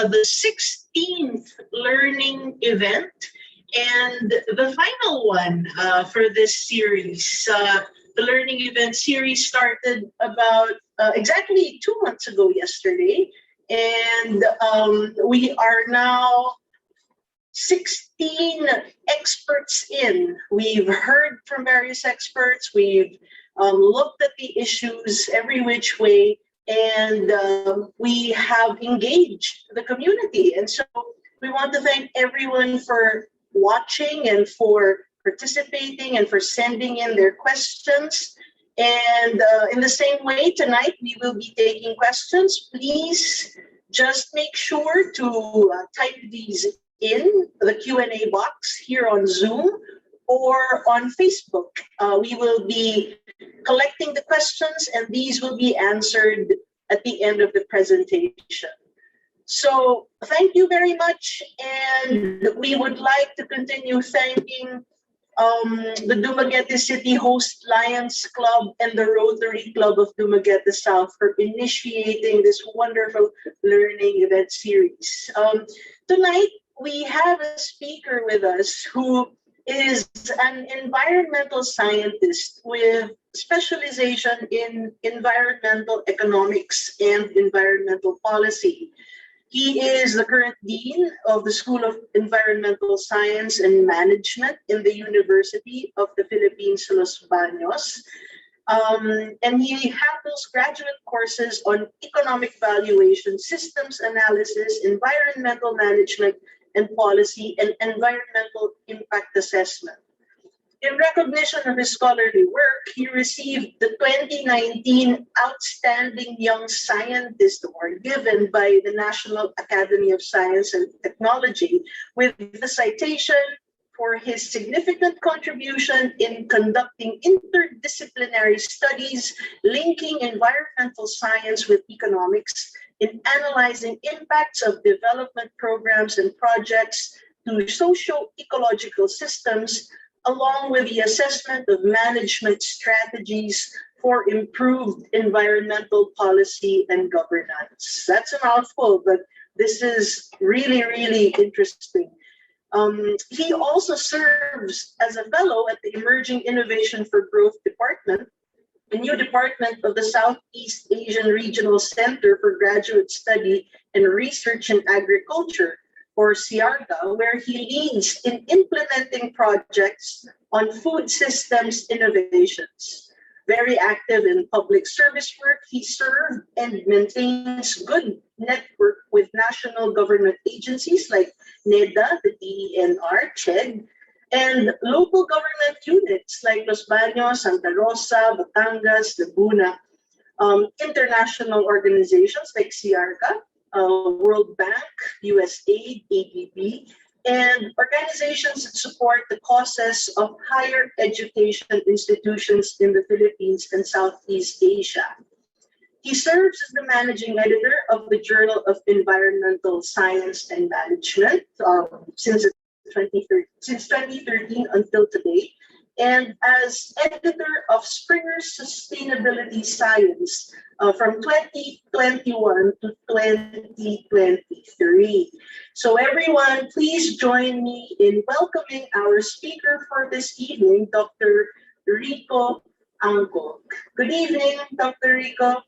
the 16th learning event and the final one for this series. The learning event series started about exactly 2 months ago yesterday, and we are now 16 experts in. We've heard from various experts. We've looked at the issues every which way, and we have engaged the community. And so we want to thank everyone for watching and for participating and for sending in their questions. And in the same way, tonight we will be taking questions. Please just make sure to type these in the Q&A box here on Zoom or on Facebook. We will be collecting the questions, and these will be answered at the end of the presentation. So thank you very much, and we would like to continue thanking the Dumaguete City Host Lions Club and the Rotary Club of Dumaguete South for initiating this wonderful learning event series. Tonight, we have a speaker with us who is an environmental scientist with specialization in environmental economics and environmental policy. He is the current dean of the School of Environmental Science and Management in the University of the Philippines Los Baños. And he handles graduate courses on economic valuation, systems analysis, environmental management and policy, and environmental impact assessment. In recognition of his scholarly work, he received the 2019 Outstanding Young Scientist Award given by the National Academy of Science and Technology with the citation for his significant contribution in conducting interdisciplinary studies linking environmental science with economics, in analyzing impacts of development programs and projects to socio-ecological systems, along with the assessment of management strategies for improved environmental policy and governance. That's a mouthful, but this is really, really interesting. He also serves as a fellow at the Emerging Innovation for Growth Department, a new department of the Southeast Asian Regional Center for Graduate Study and Research in Agriculture, or SIARGA, where he leads in implementing projects on food systems innovations. Very active in public service work, he served and maintains good network with national government agencies like NEDA, the DENR, CHED, and local government units like Los Baños, Santa Rosa, Batangas, Laguna, international organizations like SIARGA, World Bank, USAID, ADB, and organizations that support the causes of higher education institutions in the Philippines and Southeast Asia. He serves as the managing editor of the Journal of Environmental Science and Management since 2013 until today, and as editor of Springer's Sustainability Science from 2021 to 2023. So everyone, please join me in welcoming our speaker for this evening, Dr. Rico Ancog. Good evening, Dr. Rico.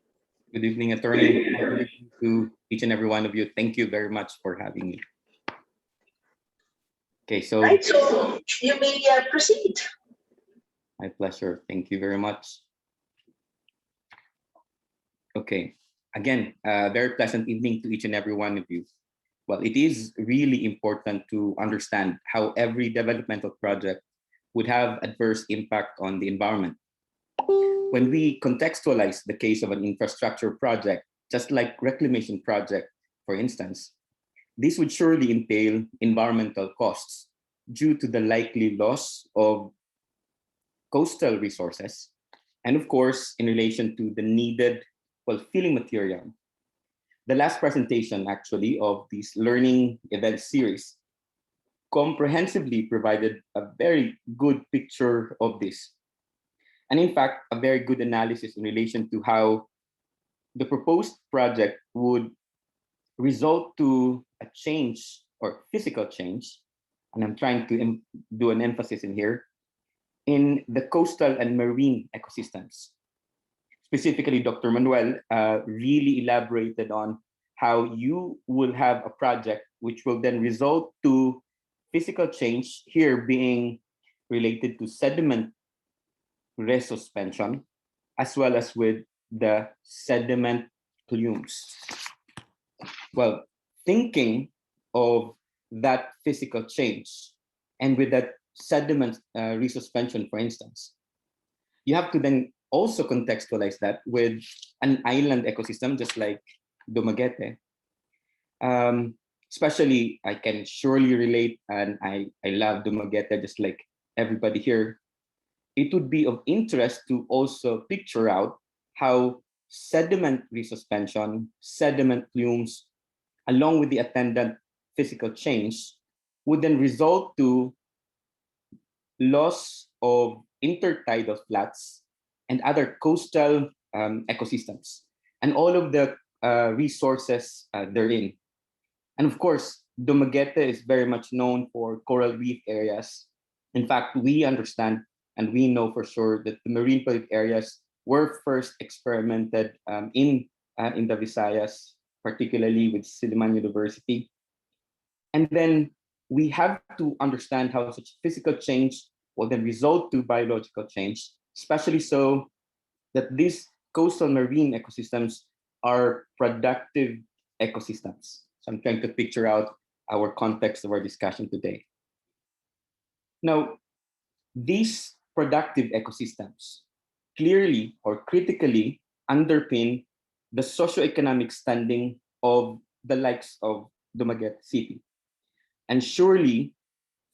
Good evening, attorney. Good evening to each and every one of you. Thank you very much for having me. Okay, so you may proceed. My pleasure. Thank you very much. Okay, again, a very pleasant evening to each and every one of you. Well, it is really important to understand how every developmental project would have adverse impact on the environment. When we contextualize the case of an infrastructure project, just like reclamation project, for instance, this would surely entail environmental costs due to the likely loss of coastal resources, and of course, in relation to the needed filling material. The last presentation, actually, of this learning event series comprehensively provided a very good picture of this. And in fact, a very good analysis in relation to how the proposed project would result to a change or physical change, and I'm trying to do an emphasis in here, in the coastal and marine ecosystems. Specifically, Dr. Manuel really elaborated on how you will have a project which will then result to physical change, here being related to sediment resuspension, as well as with the sediment plumes. Well, thinking of that physical change, and with that sediment resuspension, for instance, you have to then also contextualize that with an island ecosystem, just like Dumaguete. Especially, I can surely relate, and I love Dumaguete just like everybody here. It would be of interest to also picture out how sediment resuspension, sediment plumes, along with the attendant physical change, would then result to loss of intertidal flats and other coastal ecosystems, and all of the resources therein. And of course, Dumaguete is very much known for coral reef areas. In fact, we understand and we know for sure that the marine prolific areas were first experimented in the Visayas, particularly with Silliman University. And then we have to understand how such physical change will then result to biological change, especially so that these coastal marine ecosystems are productive ecosystems. So I'm trying to picture out our context of our discussion today. Now, these productive ecosystems clearly or critically underpin the socioeconomic standing of the likes of Dumaguete City, and surely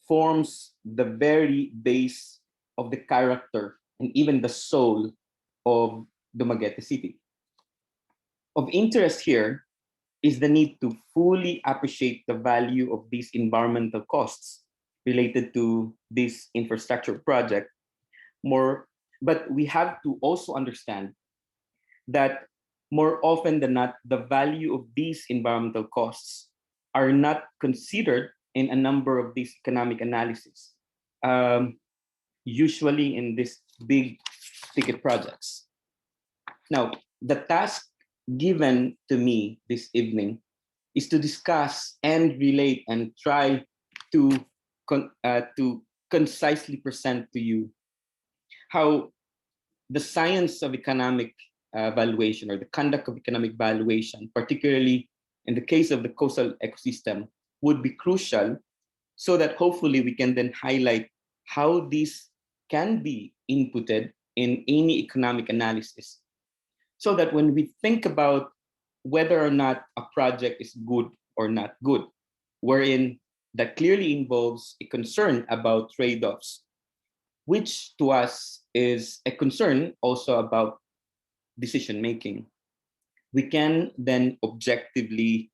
forms the very base of the character and even the soul of Dumaguete City. Of interest here is the need to fully appreciate the value of these environmental costs related to this infrastructure project more, but we have to also understand that more often than not, the value of these environmental costs are not considered in a number of these economic analyses, usually in these big ticket projects. Now, the task given to me this evening is to discuss and relate and try to concisely present to you how the science of economic valuation, or the conduct of economic valuation, particularly in the case of the coastal ecosystem, would be crucial, so that hopefully we can then highlight how these can be inputted in any economic analysis, so that when we think about whether or not a project is good or not good, wherein that clearly involves a concern about trade-offs, which to us is a concern also about decision making, we can then objectively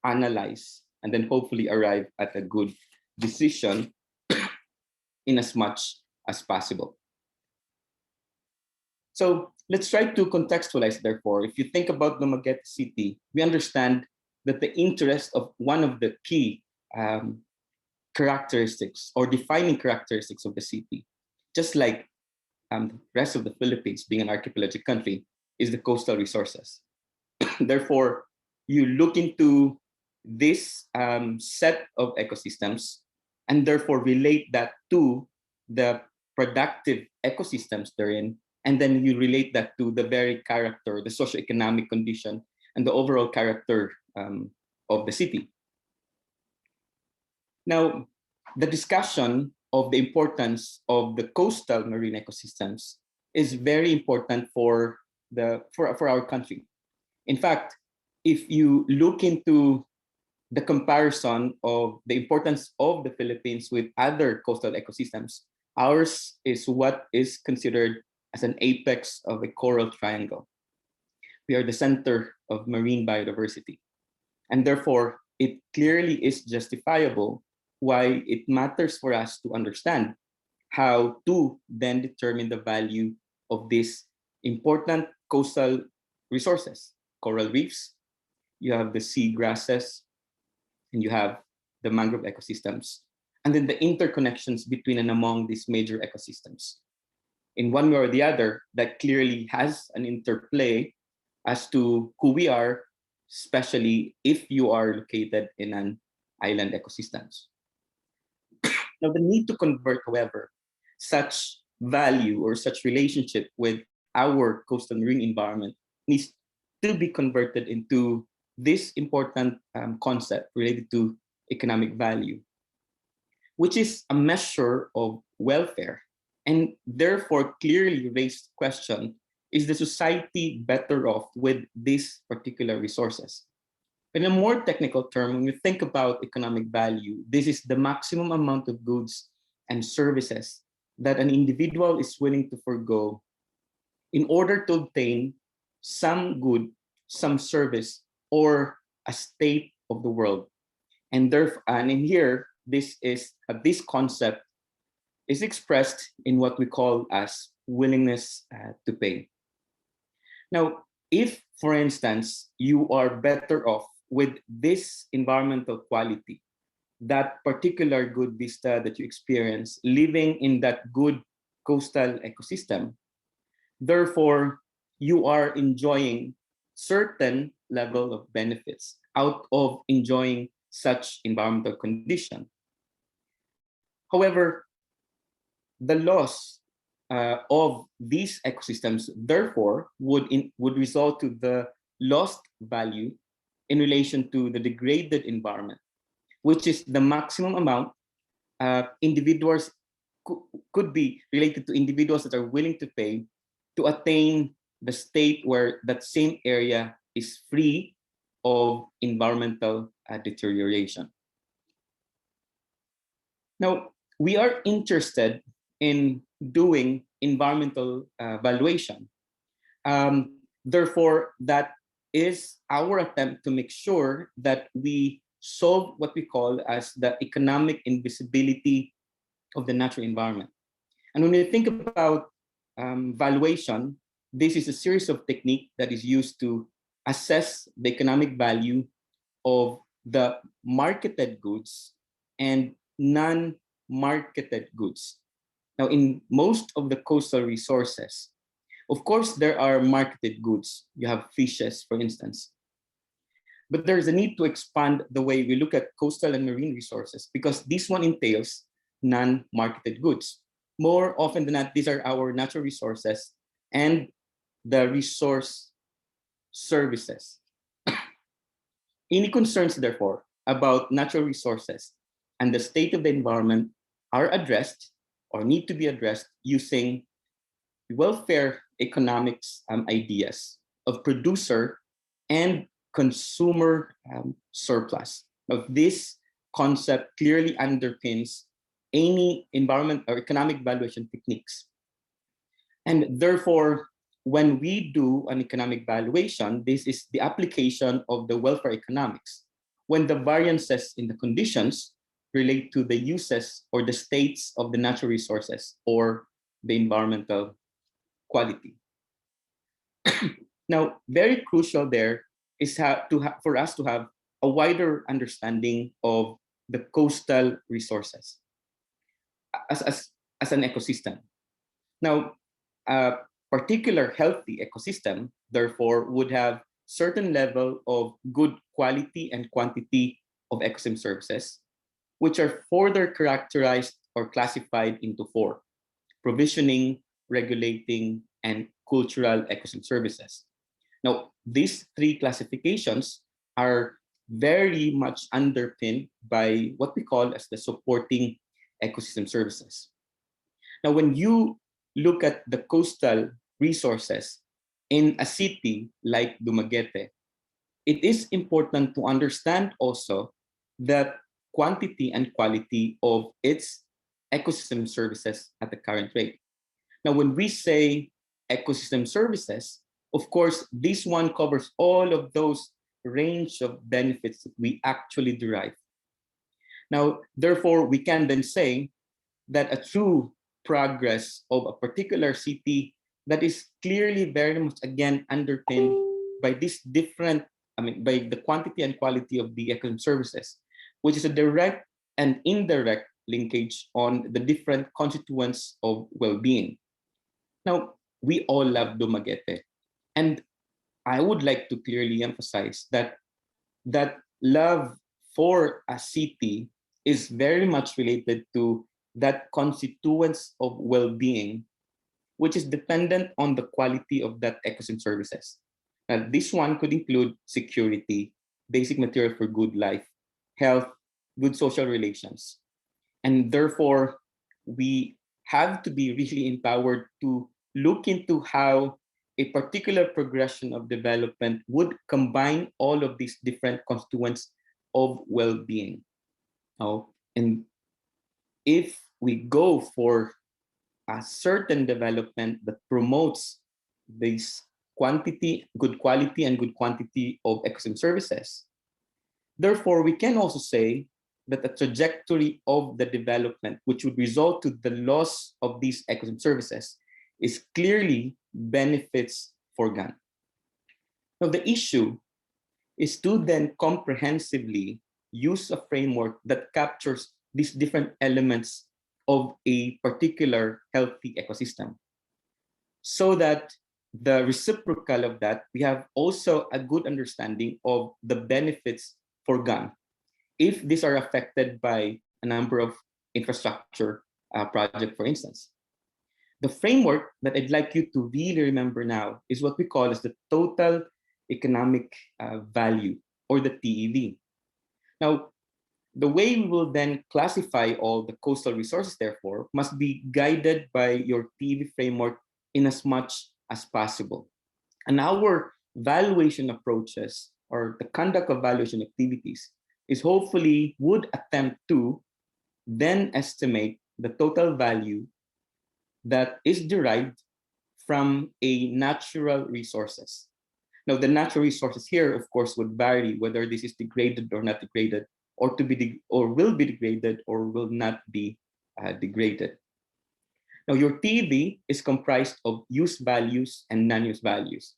analyze and then hopefully arrive at a good decision in as much as possible. So let's try to contextualize, therefore. If you think about Dumaguete City, we understand that the interest of one of the key characteristics or defining characteristics of the city, just like the rest of the Philippines being an archipelagic country, is the coastal resources. Therefore, you look into this set of ecosystems and therefore relate that to the productive ecosystems therein, and then you relate that to the very character, the socioeconomic condition, and the overall character of the city. Now, the discussion of the importance of the coastal marine ecosystems is very important for our country. In fact, if you look into the comparison of the importance of the Philippines with other coastal ecosystems, ours is what is considered as an apex of a coral triangle. We are the center of marine biodiversity. And therefore, it clearly is justifiable why it matters for us to understand how to then determine the value of these important coastal resources, coral reefs, you have the sea grasses, and you have the mangrove ecosystems, and then the interconnections between and among these major ecosystems. In one way or the other, that clearly has an interplay as to who we are, especially if you are located in an island ecosystems. Now, the need to convert, however, such value or such relationship with our coastal marine environment needs to be converted into this important concept related to economic value, which is a measure of welfare, and therefore clearly raised question: is the society better off with these particular resources? In a more technical term, when we think about economic value, this is the maximum amount of goods and services that an individual is willing to forego in order to obtain some good, some service, or a state of the world. And therefore, and in here, this concept is expressed in what we call as willingness to pay. Now, if, for instance, you are better off with this environmental quality, that particular good vista that you experience living in that good coastal ecosystem, therefore, you are enjoying certain level of benefits out of enjoying such environmental condition. However, the loss of these ecosystems, therefore, would result to the lost value in relation to the degraded environment, which is the maximum amount individuals could be related to individuals that are willing to pay to attain the state where that same area is free of environmental deterioration. Now, we are interested in doing environmental valuation. Therefore, that is our attempt to make sure that we solve what we call as the economic invisibility of the natural environment. And when you think about valuation, this is a series of techniques that is used to assess the economic value of the marketed goods and non-marketed goods. Now, in most of the coastal resources, of course, there are marketed goods. You have fishes, for instance. But there's a need to expand the way we look at coastal and marine resources because this one entails non-marketed goods. More often than not, these are our natural resources and the resource services. Any concerns, therefore, about natural resources and the state of the environment are addressed or need to be addressed using welfare economics ideas of producer and consumer surplus. Of this concept clearly underpins any environment or economic valuation techniques. And therefore, when we do an economic valuation, this is the application of the welfare economics. When the variances in the conditions relate to the uses or the states of the natural resources or the environmental quality. Now, very crucial there is for us to have a wider understanding of the coastal resources as an ecosystem. Now, a particular healthy ecosystem, therefore, would have certain level of good quality and quantity of ecosystem services, which are further characterized or classified into four: provisioning, regulating, and cultural ecosystem services. Now, these three classifications are very much underpinned by what we call as the supporting ecosystem services. Now, when you look at the coastal resources in a city like Dumaguete, it is important to understand also the quantity and quality of its ecosystem services at the current rate. Now, when we say ecosystem services, of course, this one covers all of those range of benefits that we actually derive. Now, therefore, we can then say that a true progress of a particular city that is clearly very much again underpinned by these different by the quantity and quality of the ecosystem services, which is a direct and indirect linkage on the different constituents of well-being. Now, we all love Dumaguete, and I would like to clearly emphasize that love for a city is very much related to that constituents of well-being, which is dependent on the quality of that ecosystem services. Now, this one could include security, basic material for good life, health, good social relations. And therefore, we have to be really empowered to look into how a particular progression of development would combine all of these different constituents of well-being. And if we go for a certain development that promotes this quantity, good quality, and good quantity of ecosystem services, therefore, we can also say that the trajectory of the development, which would result to the loss of these ecosystem services, is clearly benefits for GAN. Now, the issue is to then comprehensively use a framework that captures these different elements of a particular healthy ecosystem, so that the reciprocal of that, we have also a good understanding of the benefits for GAN if these are affected by a number of infrastructure projects, for instance. The framework that I'd like you to really remember now is what we call as the total economic value, or the TEV. Now, the way we will then classify all the coastal resources, therefore, must be guided by your TEV framework in as much as possible. And our valuation approaches, or the conduct of valuation activities, is hopefully would attempt to then estimate the total value that is derived from a natural resources. Now, the natural resources here, of course, would vary whether this is degraded or not degraded, or or will be degraded or will not be degraded. Now, your TEV is comprised of use values and non-use values.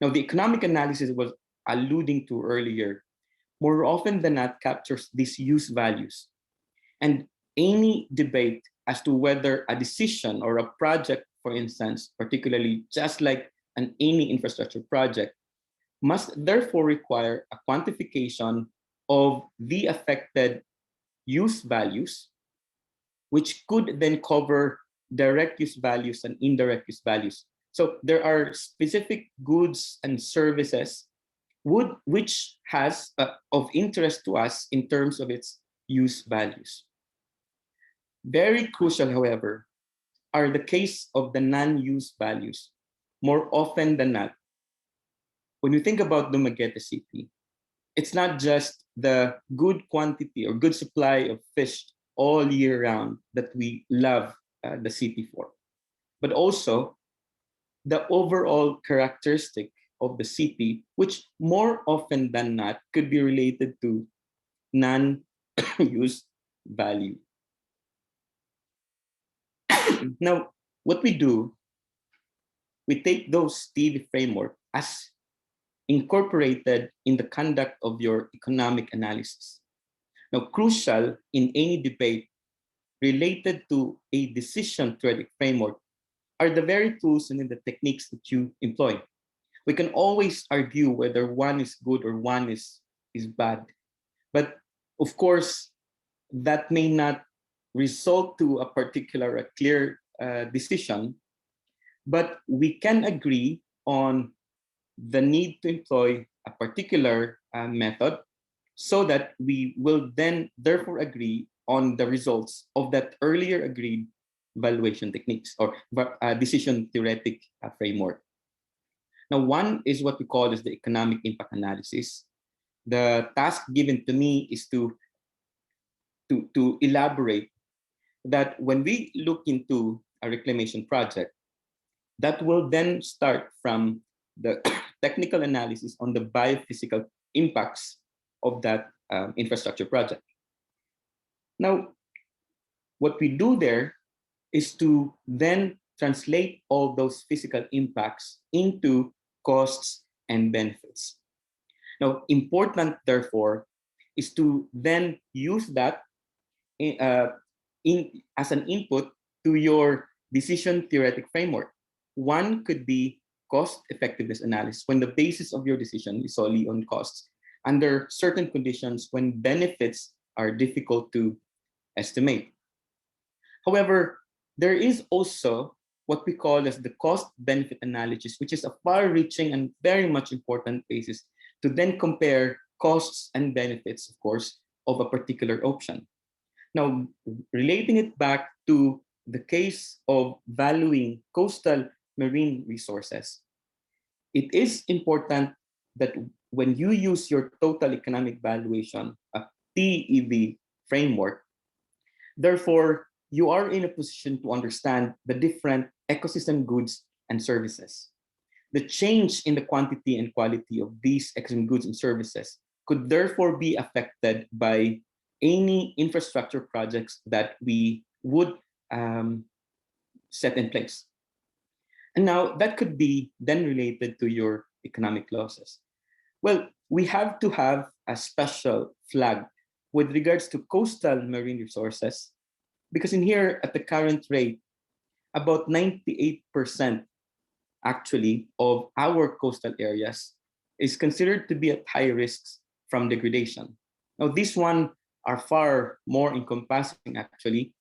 Now, the economic analysis was alluding to earlier, more often than not captures these use values. And any debate as to whether a decision or a project, for instance, particularly just like any infrastructure project, must therefore require a quantification of the affected use values, which could then cover direct use values and indirect use values. So there are specific goods and services which has of interest to us in terms of its use values. Very crucial, however, are the case of the non-use values. More often than not, when you think about Dumaguete City, it's not just the good quantity or good supply of fish all year round that we love the city for, but also the overall characteristic of the city, which more often than not could be related to non-use value. Now, what we do, we take those TEV framework as incorporated in the conduct of your economic analysis. Now, crucial in any debate related to a decision theoretic framework are the very tools and the techniques that you employ. We can always argue whether one is good or one is bad. But of course, that may not result to a particular clear decision, but we can agree on the need to employ a particular method, so that we will then therefore agree on the results of that earlier agreed valuation techniques or decision theoretic framework. Now, one is what we call as the economic impact analysis. The task given to me is to elaborate that when we look into a reclamation project, that will then start from the technical analysis on the biophysical impacts of that infrastructure project. Now, what we do there is to then translate all those physical impacts into costs and benefits. Now, important, therefore, is to then use that uh, as an input to your decision theoretic framework. One could be cost effectiveness analysis, when the basis of your decision is solely on costs, under certain conditions when benefits are difficult to estimate. However, there is also what we call as the cost benefit analysis, which is a far reaching and very much important basis to then compare costs and benefits, of course, of a particular option. Now, relating it back to the case of valuing coastal marine resources, it is important that when you use your total economic valuation, a TEV framework, therefore, you are in a position to understand the different ecosystem goods and services. The change in the quantity and quality of these ecosystem goods and services could therefore be affected by any infrastructure projects that we would set in place. And now that could be then related to your economic losses. Well, we have to have a special flag with regards to coastal marine resources, because in here at the current rate, about 98% actually of our coastal areas is considered to be at high risks from degradation. Now, this one are far more encompassing actually.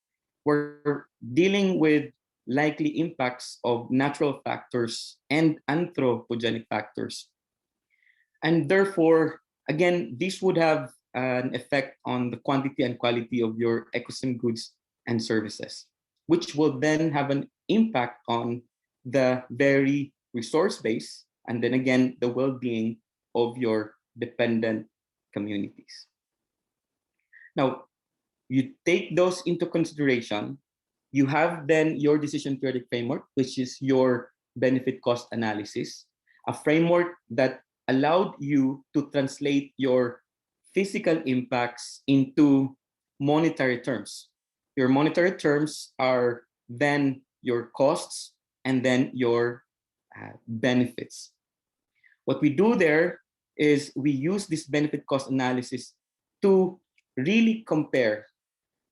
We're dealing with likely impacts of natural factors and anthropogenic factors. And therefore, again, this would have an effect on the quantity and quality of your ecosystem goods and services, which will then have an impact on the very resource base, and then again, the well-being of your dependent communities. Now, you take those into consideration, you have then your decision theoretic framework, which is your benefit cost analysis, a framework that allowed you to translate your physical impacts into monetary terms. Your monetary terms are then your costs and then your benefits. What we do there is we use this benefit cost analysis to really compare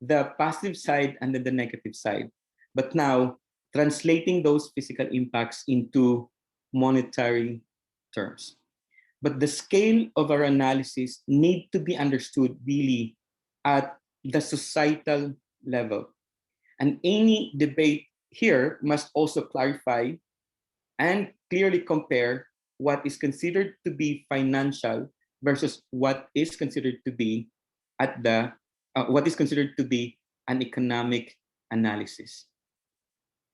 the positive side and then the negative side, but now translating those physical impacts into monetary terms. But the scale of our analysis need to be understood really at the societal level. And any debate here must also clarify and clearly compare what is considered to be financial versus what is considered to be what is considered to be an economic analysis.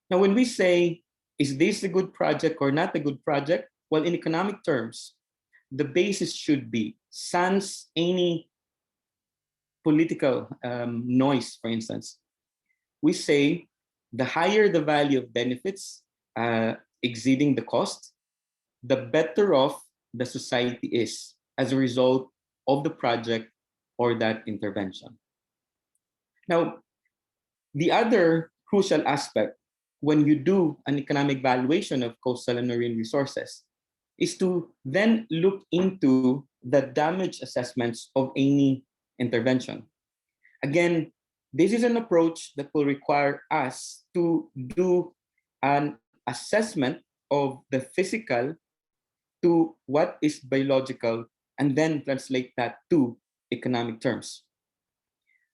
Now, when we say, is this a good project or not a good project? Well, in economic terms, the basis should be, sans any political noise, for instance, we say the higher the value of benefits exceeding the cost, the better off the society is as a result of the project or that intervention. Now, the other crucial aspect when you do an economic valuation of coastal and marine resources is to then look into the damage assessments of any intervention. Again, this is an approach that will require us to do an assessment of the physical to what is biological and then translate that to economic terms.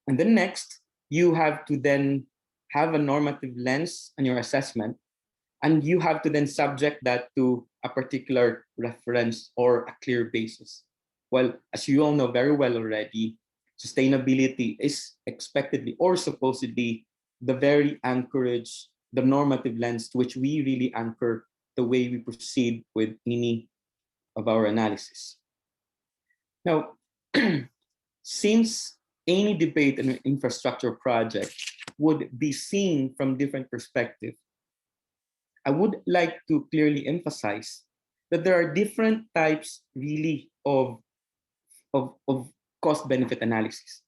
And then next, you have to then have a normative lens on your assessment, and you have to then subject that to a particular reference or a clear basis. Well, as you all know very well already, sustainability is expectedly or supposedly the very anchorage, the normative lens to which we really anchor the way we proceed with any of our analysis. Now, since any debate in an infrastructure project would be seen from different perspectives, I would like to clearly emphasize that there are different types really of cost-benefit analysis.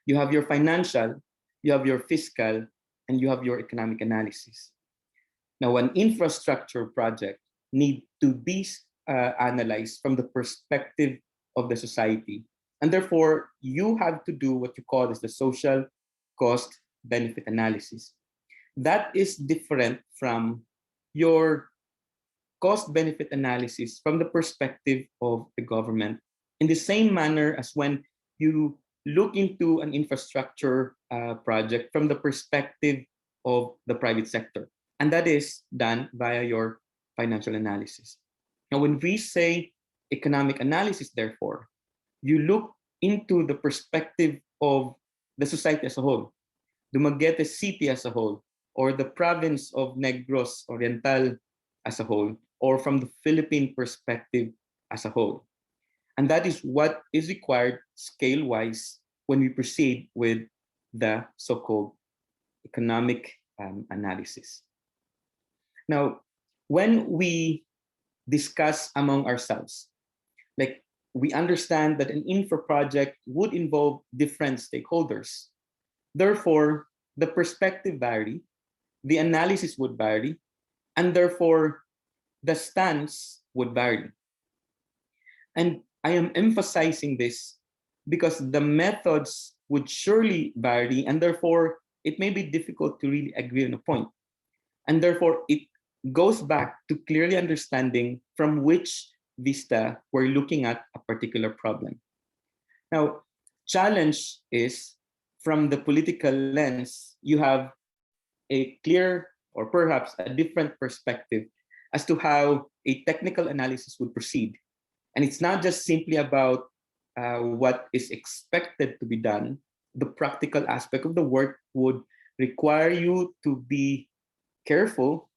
You have your financial, you have your fiscal, and you have your economic analysis. Now, an infrastructure project need to be analyze from the perspective of the society. And therefore, you have to do what you call as the social cost benefit analysis. That is different from your cost benefit analysis from the perspective of the government, in the same manner as when you look into an infrastructure project from the perspective of the private sector. And that is done via your financial analysis. Now, when we say economic analysis, therefore, you look into the perspective of the society as a whole, Dumaguete City as a whole, or the province of Negros Oriental as a whole, or from the Philippine perspective as a whole. And that is what is required scale-wise when we proceed with the so-called economic analysis. Now, when we discuss among ourselves, like we understand that an infra project would involve different stakeholders. Therefore, the perspective vary, the analysis would vary, and therefore the stance would vary. And I am emphasizing this because the methods would surely vary, and therefore it may be difficult to really agree on a point. And therefore it goes back to clearly understanding from which vista we're looking at a particular problem. Now, challenge is from the political lens, you have a clear or perhaps a different perspective as to how a technical analysis would proceed. And it's not just simply about what is expected to be done. The practical aspect of the work would require you to be careful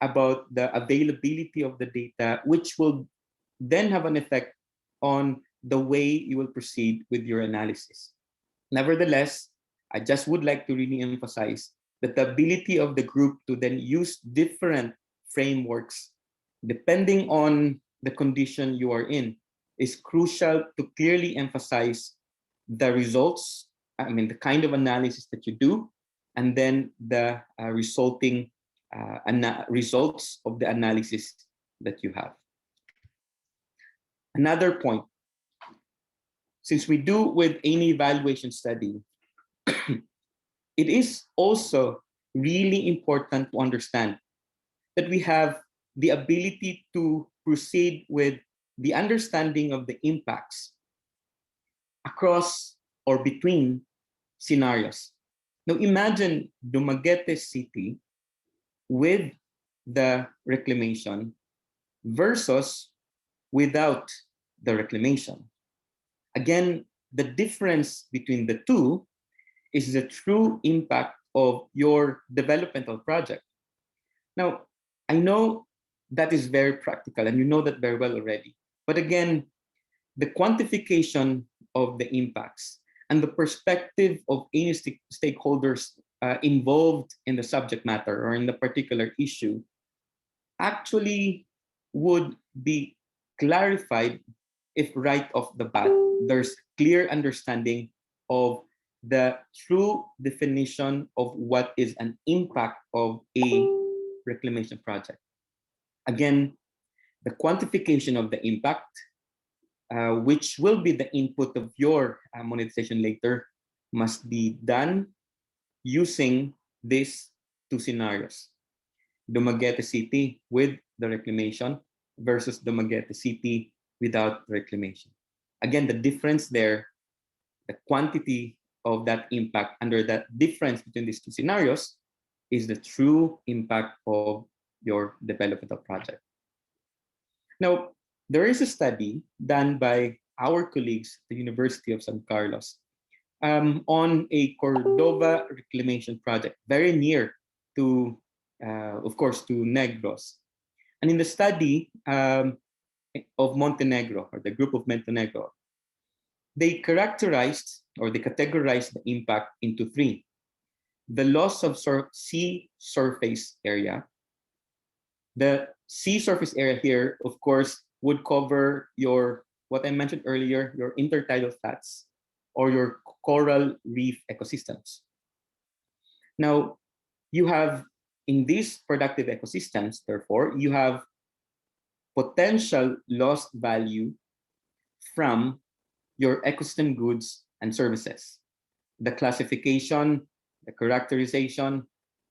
about the availability of the data, which will then have an effect on the way you will proceed with your analysis. Nevertheless, I just would like to really emphasize that the ability of the group to then use different frameworks depending on the condition you are in is crucial to clearly emphasize the results, the kind of analysis that you do, and then the resulting results of the analysis that you have. Another point, since we do with any evaluation study, it is also really important to understand that we have the ability to proceed with the understanding of the impacts across or between scenarios. Now imagine Dumaguete City with the reclamation versus without the reclamation. Again, the difference between the two is the true impact of your developmental project. Now, I know that is very practical and you know that very well already. But again, the quantification of the impacts and the perspective of any stakeholders involved in the subject matter or in the particular issue actually would be clarified if right off the bat, there's clear understanding of the true definition of what is an impact of a reclamation project. Again, the quantification of the impact, which will be the input of your monetization later, must be done using these two scenarios. Dumaguete City with the reclamation versus Dumaguete City without reclamation. Again, the difference there, the quantity of that impact under that difference between these two scenarios is the true impact of your developmental project. Now, there is a study done by our colleagues at the University of San Carlos on a Cordova reclamation project, very near to, of course, to Negros. And in the study of Montenegro, or the group of Montenegro, they characterized or they categorized the impact into three. The loss of sea surface area. The sea surface area here, of course, would cover your, what I mentioned earlier, your intertidal flats or your coral reef ecosystems. Now, you have in these productive ecosystems, therefore, you have potential lost value from your ecosystem goods and services. The classification, the characterization,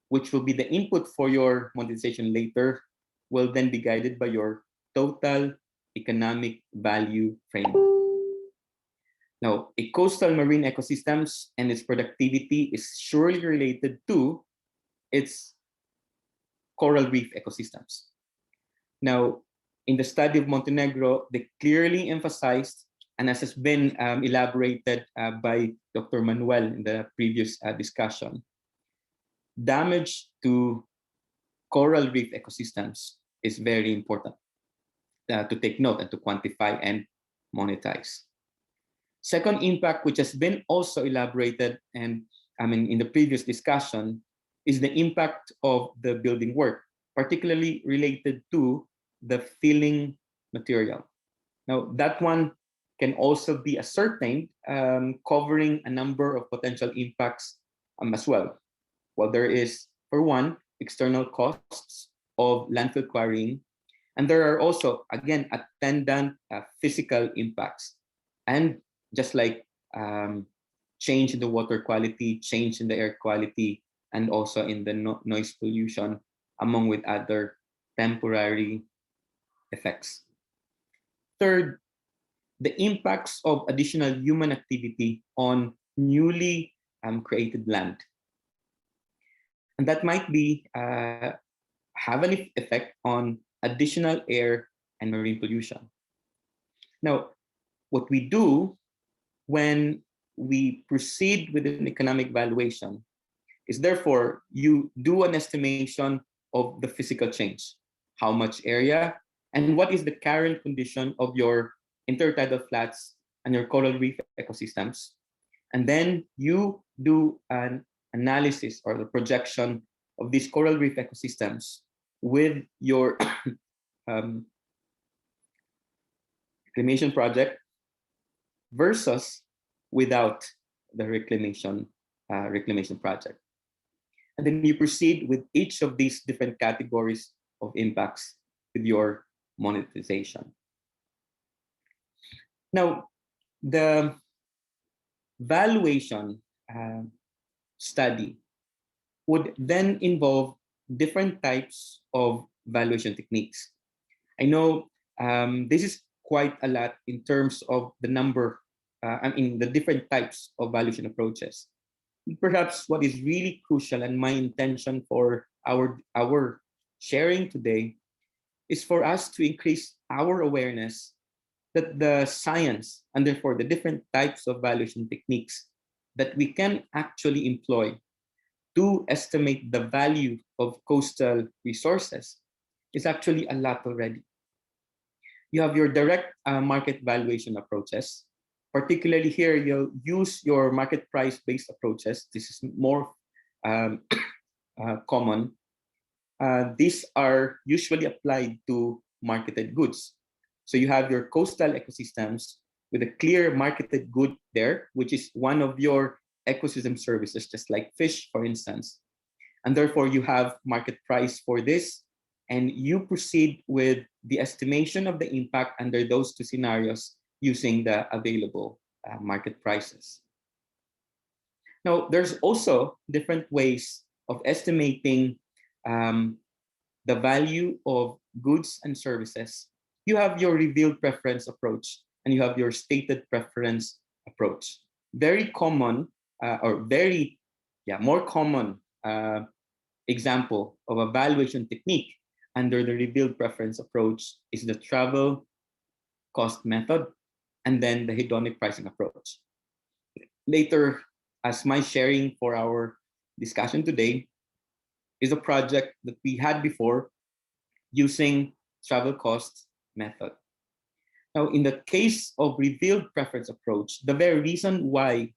which will be the input for your monetization later, will then be guided by your total economic value framework. Now, a coastal marine ecosystems and its productivity is surely related to its coral reef ecosystems. Now, in the study of Montenegro, they clearly emphasized, and as has been elaborated by Dr. Manuel in the previous discussion, damage to coral reef ecosystems is very important to take note and to quantify and monetize. Second impact, which has been also elaborated and in the previous discussion, is the impact of the building work, particularly related to the filling material. Now, that one can also be ascertained, covering a number of potential impacts as well. Well, there is, for one, external costs of landfill quarrying, and there are also, again, attendant physical impacts. And just like change in the water quality, change in the air quality, and also in the noise pollution, among with other temporary effects. Third, the impacts of additional human activity on newly created land. And that might be have an effect on additional air and marine pollution. Now, what we do when we proceed with an economic valuation is therefore you do an estimation of the physical change, how much area, and what is the current condition of your intertidal flats and your coral reef ecosystems. And then you do an analysis or the projection of these coral reef ecosystems with your reclamation project versus without the reclamation project. And then you proceed with each of these different categories of impacts with your monetization. Now, the valuation study would then involve different types of valuation techniques. I know this is quite a lot in terms of the number, the different types of valuation approaches. Perhaps what is really crucial and my intention for our sharing today is for us to increase our awareness that the science and therefore the different types of valuation techniques that we can actually employ to estimate the value of coastal resources is actually a lot already. You have your direct market valuation approaches. Particularly here, you'll use your market price-based approaches. This is more common. These are usually applied to marketed goods. So you have your coastal ecosystems with a clear marketed good there, which is one of your ecosystem services, just like fish, for instance. And therefore, you have market price for this, and you proceed with the estimation of the impact under those two scenarios using the available market prices. Now, there's also different ways of estimating the value of goods and services. You have your revealed preference approach and you have your stated preference approach. Very common more common example of a valuation technique under the revealed preference approach is the travel cost method and then the hedonic pricing approach. Later, as my sharing for our discussion today, is a project that we had before using travel cost method. Now, in the case of revealed preference approach, the very reason why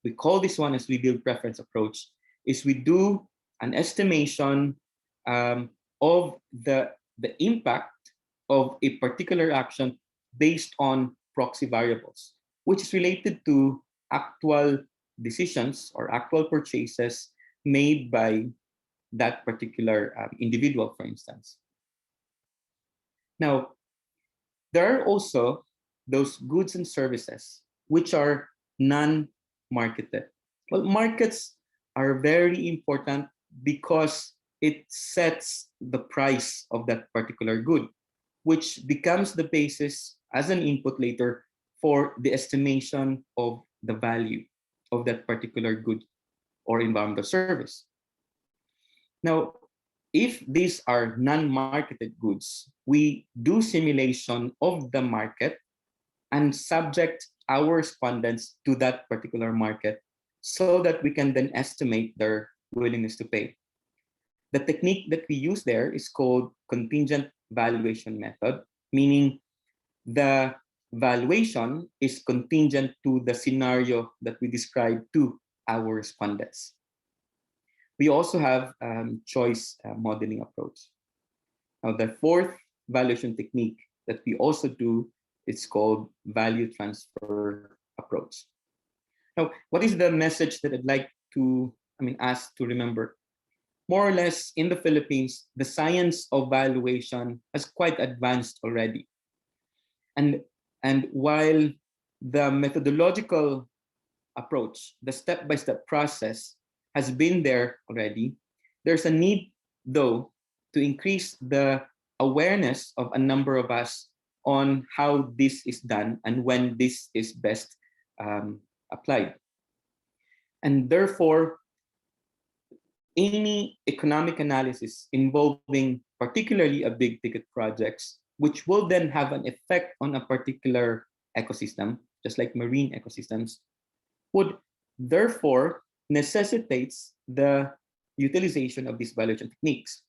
we call this one as revealed preference approach is we do an estimation of the impact of a particular action based on proxy variables, which is related to actual decisions or actual purchases made by that particular individual, for instance. Now, There are also those goods and services which are non-marketed. Well, markets are very important because it sets the price of that particular good, which becomes the basis as an input later for the estimation of the value of that particular good or environmental service. Now, if these are non-marketed goods, we do simulation of the market and subject our respondents to that particular market so that we can then estimate their willingness to pay. The technique that we use there is called contingent valuation method, meaning the valuation is contingent to the scenario that we describe to our respondents. We also have choice modeling approach. Now, the fourth valuation technique that we also do is called value transfer approach. Now, what is the message that I'd like to, us to remember? More or less in the Philippines, the science of valuation has quite advanced already. And while the methodological approach, the step-by-step process has been there already, there's a need, though, to increase the awareness of a number of us on how this is done and when this is best applied. And therefore, any economic analysis involving particularly a big ticket projects, which will then have an effect on a particular ecosystem, just like marine ecosystems, would therefore necessitates the utilization of these valuation techniques.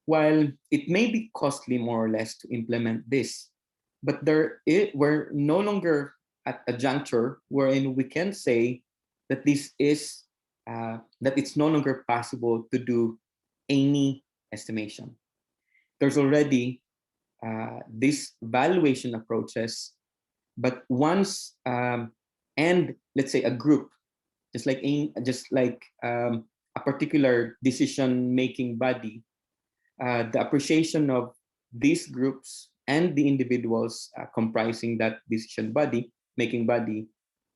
While it may be costly more or less to implement this, but we're no longer at a juncture wherein we can say that this is that it's no longer possible to do any estimation. There's already these valuation approaches, but once and let's say a group, just like a particular decision-making body, the appreciation of these groups and the individuals comprising that making body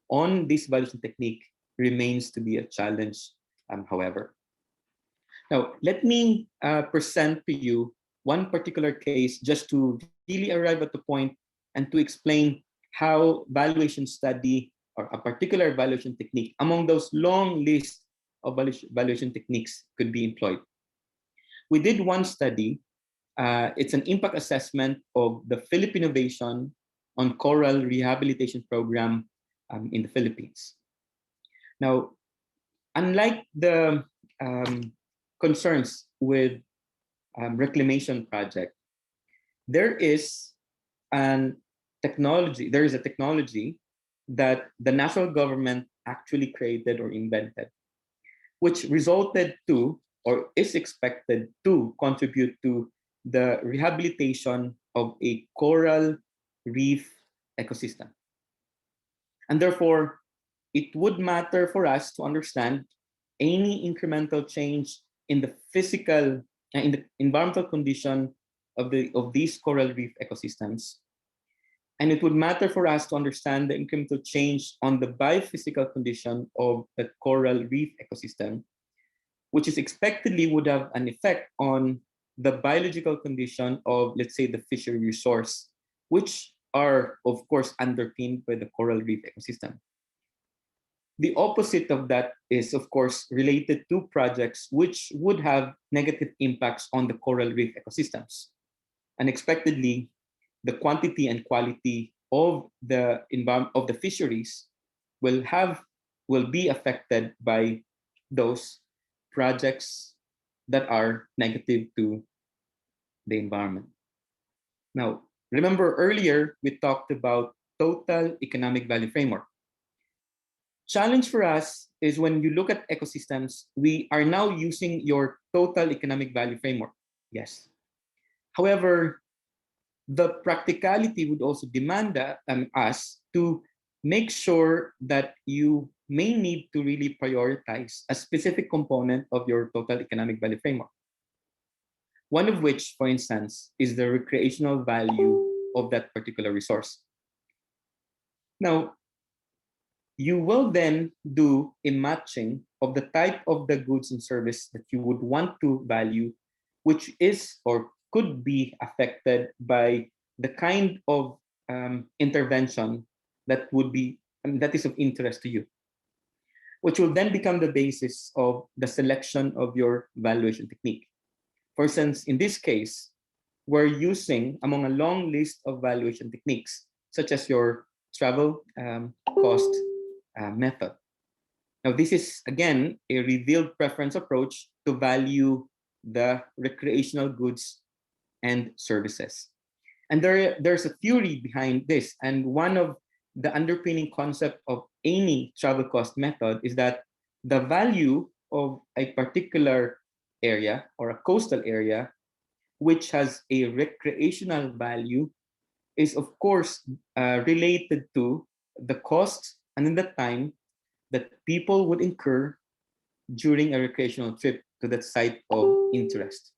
on this valuation technique remains to be a challenge, however. Now, let me present to you one particular case just to really arrive at the point and to explain how valuation study or a particular valuation technique among those long list of valuation techniques could be employed. We did one study. It's an impact assessment of the Philippine innovation on coral rehabilitation program in the Philippines. Now, unlike the concerns with reclamation project, there is a technology that the national government actually created or invented, which resulted to or is expected to contribute to the rehabilitation of a coral reef ecosystem. And therefore, it would matter for us to understand any incremental change in the physical and in the environmental condition of these coral reef ecosystems. And it would matter for us to understand the incremental change on the biophysical condition of the coral reef ecosystem, which is expectedly would have an effect on the biological condition of, let's say, the fishery resource, which are, of course, underpinned by the coral reef ecosystem. The opposite of that is, of course, related to projects which would have negative impacts on the coral reef ecosystems. Unexpectedly, the quantity and quality of the fisheries will be affected by those projects that are negative to the environment. Now, remember earlier we talked about total economic value framework. Challenge for us is when you look at ecosystems, we are now using your total economic value framework. Yes. However, the practicality would also demand us to make sure that you may need to really prioritize a specific component of your total economic value framework. One of which, for instance, is the recreational value of that particular resource. Now, you will then do a matching of the type of the goods and service that you would want to value, which is or could be affected by the kind of intervention that would be that is of interest to you, which will then become the basis of the selection of your valuation technique. For instance, in this case, we're using among a long list of valuation techniques, such as your travel cost method. Now, this is, again, a revealed preference approach to value the recreational goods and services. And there's a theory behind this. And one of the underpinning concept of any travel cost method is that the value of a particular area or a coastal area, which has a recreational value, is of course related to the cost and in the time that people would incur during a recreational trip to that site of interest.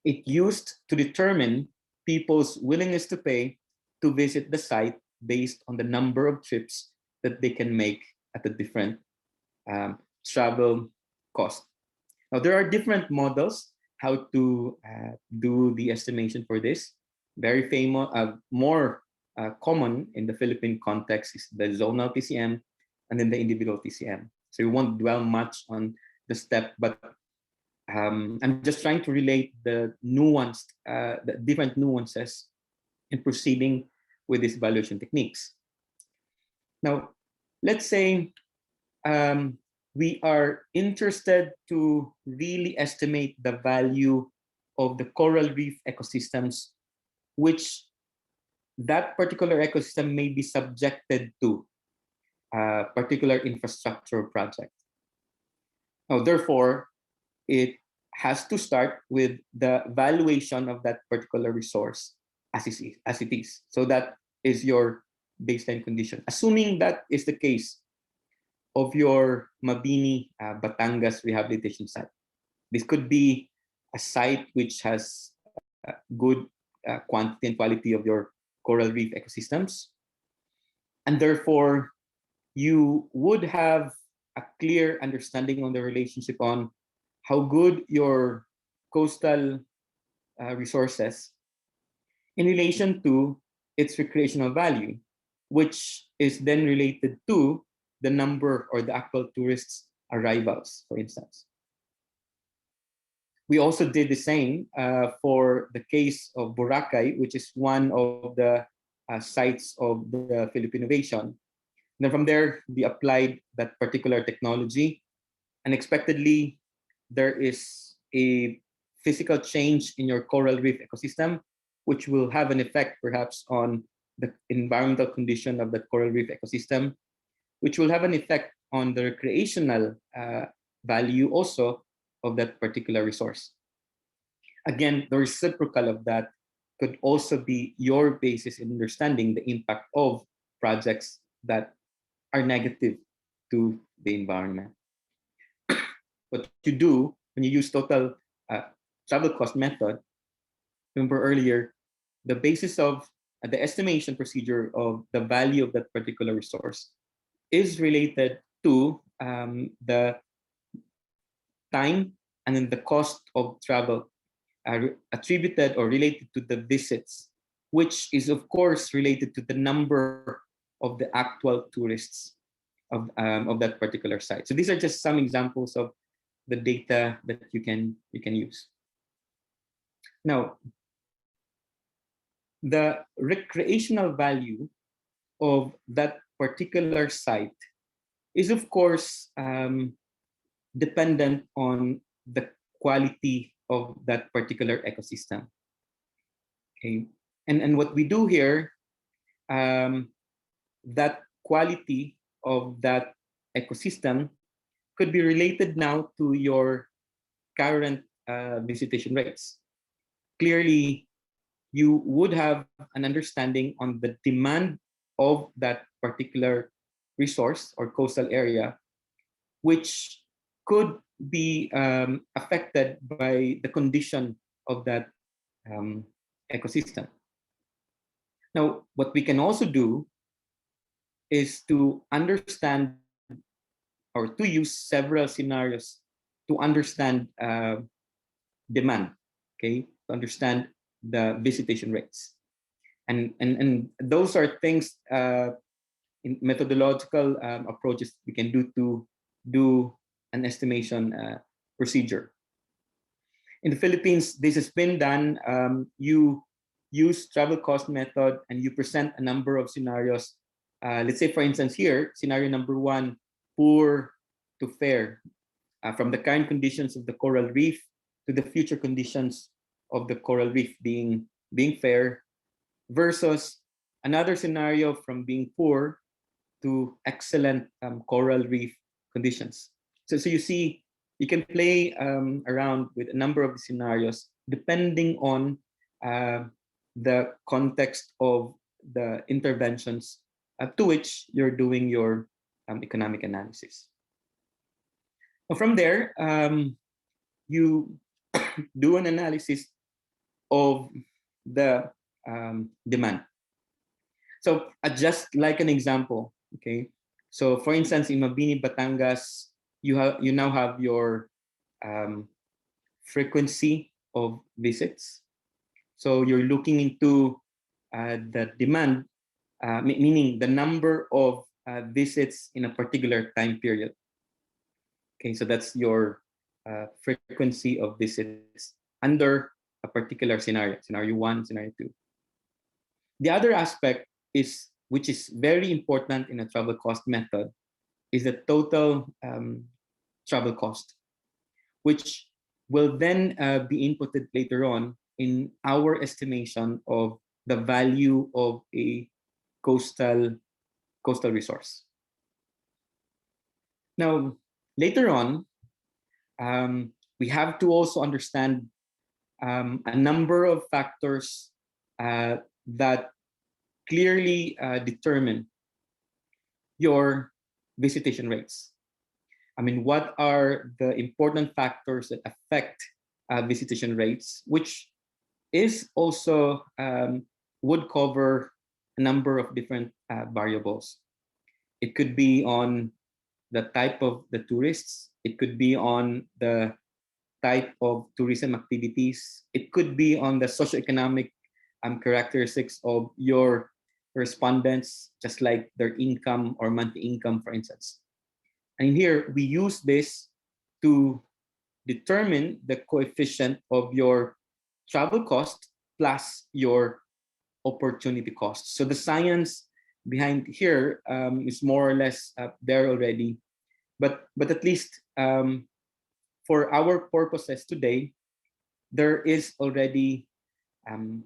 It used to determine people's willingness to pay to visit the site based on the number of trips that they can make at a different travel cost. Now, there are different models how to do the estimation for this. Very famous, more common in the Philippine context is the zonal TCM and then the individual TCM. So we won't dwell much on the step, but I'm just trying to relate the the different nuances in proceeding with these valuation techniques. Now, let's say we are interested to really estimate the value of the coral reef ecosystems, which that particular ecosystem may be subjected to a particular infrastructure project. Now, therefore, it has to start with the valuation of that particular resource as it is. So that is your baseline condition. Assuming that is the case of your Mabini, Batangas rehabilitation site. This could be a site which has good quantity and quality of your coral reef ecosystems. And therefore, you would have a clear understanding on the relationship on how good your coastal resources in relation to its recreational value, which is then related to the number or the actual tourists' arrivals, for instance. We also did the same for the case of Boracay, which is one of the sites of the Philippine Innovation. Then from there, we applied that particular technology. Unexpectedly, there is a physical change in your coral reef ecosystem, which will have an effect perhaps on the environmental condition of the coral reef ecosystem, which will have an effect on the recreational value also of that particular resource. Again, the reciprocal of that could also be your basis in understanding the impact of projects that are negative to the environment. What you do when you use total travel cost method, remember earlier, the basis of the estimation procedure of the value of that particular resource is related to the time and then the cost of travel attributed or related to the visits, which is of course related to the number of the actual tourists of that particular site. So these are just some examples of the data that you can use. Now, the recreational value of that particular site is of course dependent on the quality of that particular ecosystem. Okay, and what we do here, that quality of that ecosystem could be related now to your current visitation rates. Clearly, you would have an understanding on the demand of that particular resource or coastal area, which could be affected by the condition of that ecosystem. Now, what we can also do is to understand or to use several scenarios to understand demand, okay, to understand the visitation rates. And those are things in methodological approaches we can do to do an estimation procedure. In the Philippines, this has been done. You use travel cost method and you present a number of scenarios. Let's say, for instance, here, scenario number one, poor to fair, from the current conditions of the coral reef to the future conditions of the coral reef being fair, versus another scenario from being poor to excellent coral reef conditions. So you see, you can play around with a number of scenarios depending on the context of the interventions to which you're doing your economic analysis. Now from there, you do an analysis of the demand. So just like an example, okay. So for instance, in Mabini, Batangas, you now have your frequency of visits. So you're looking into the demand, meaning the number of visits in a particular time period. Okay, so that's your frequency of visits under a particular scenario, scenario one, scenario two. The other aspect is, which is very important in a travel cost method, is the total travel cost, which will then be inputted later on in our estimation of the value of a coastal resource. Now, later on, we have to also understand a number of factors that clearly determine your visitation rates. I mean, what are the important factors that affect visitation rates, which is also would cover a number of different variables. It could be on the type of the tourists. It could be on the type of tourism activities. It could be on the socioeconomic characteristics of your respondents, just like their income or monthly income, for instance. And here we use this to determine the coefficient of your travel cost plus your opportunity cost. So the science behind here is more or less there already, but at least for our purposes today, there is already an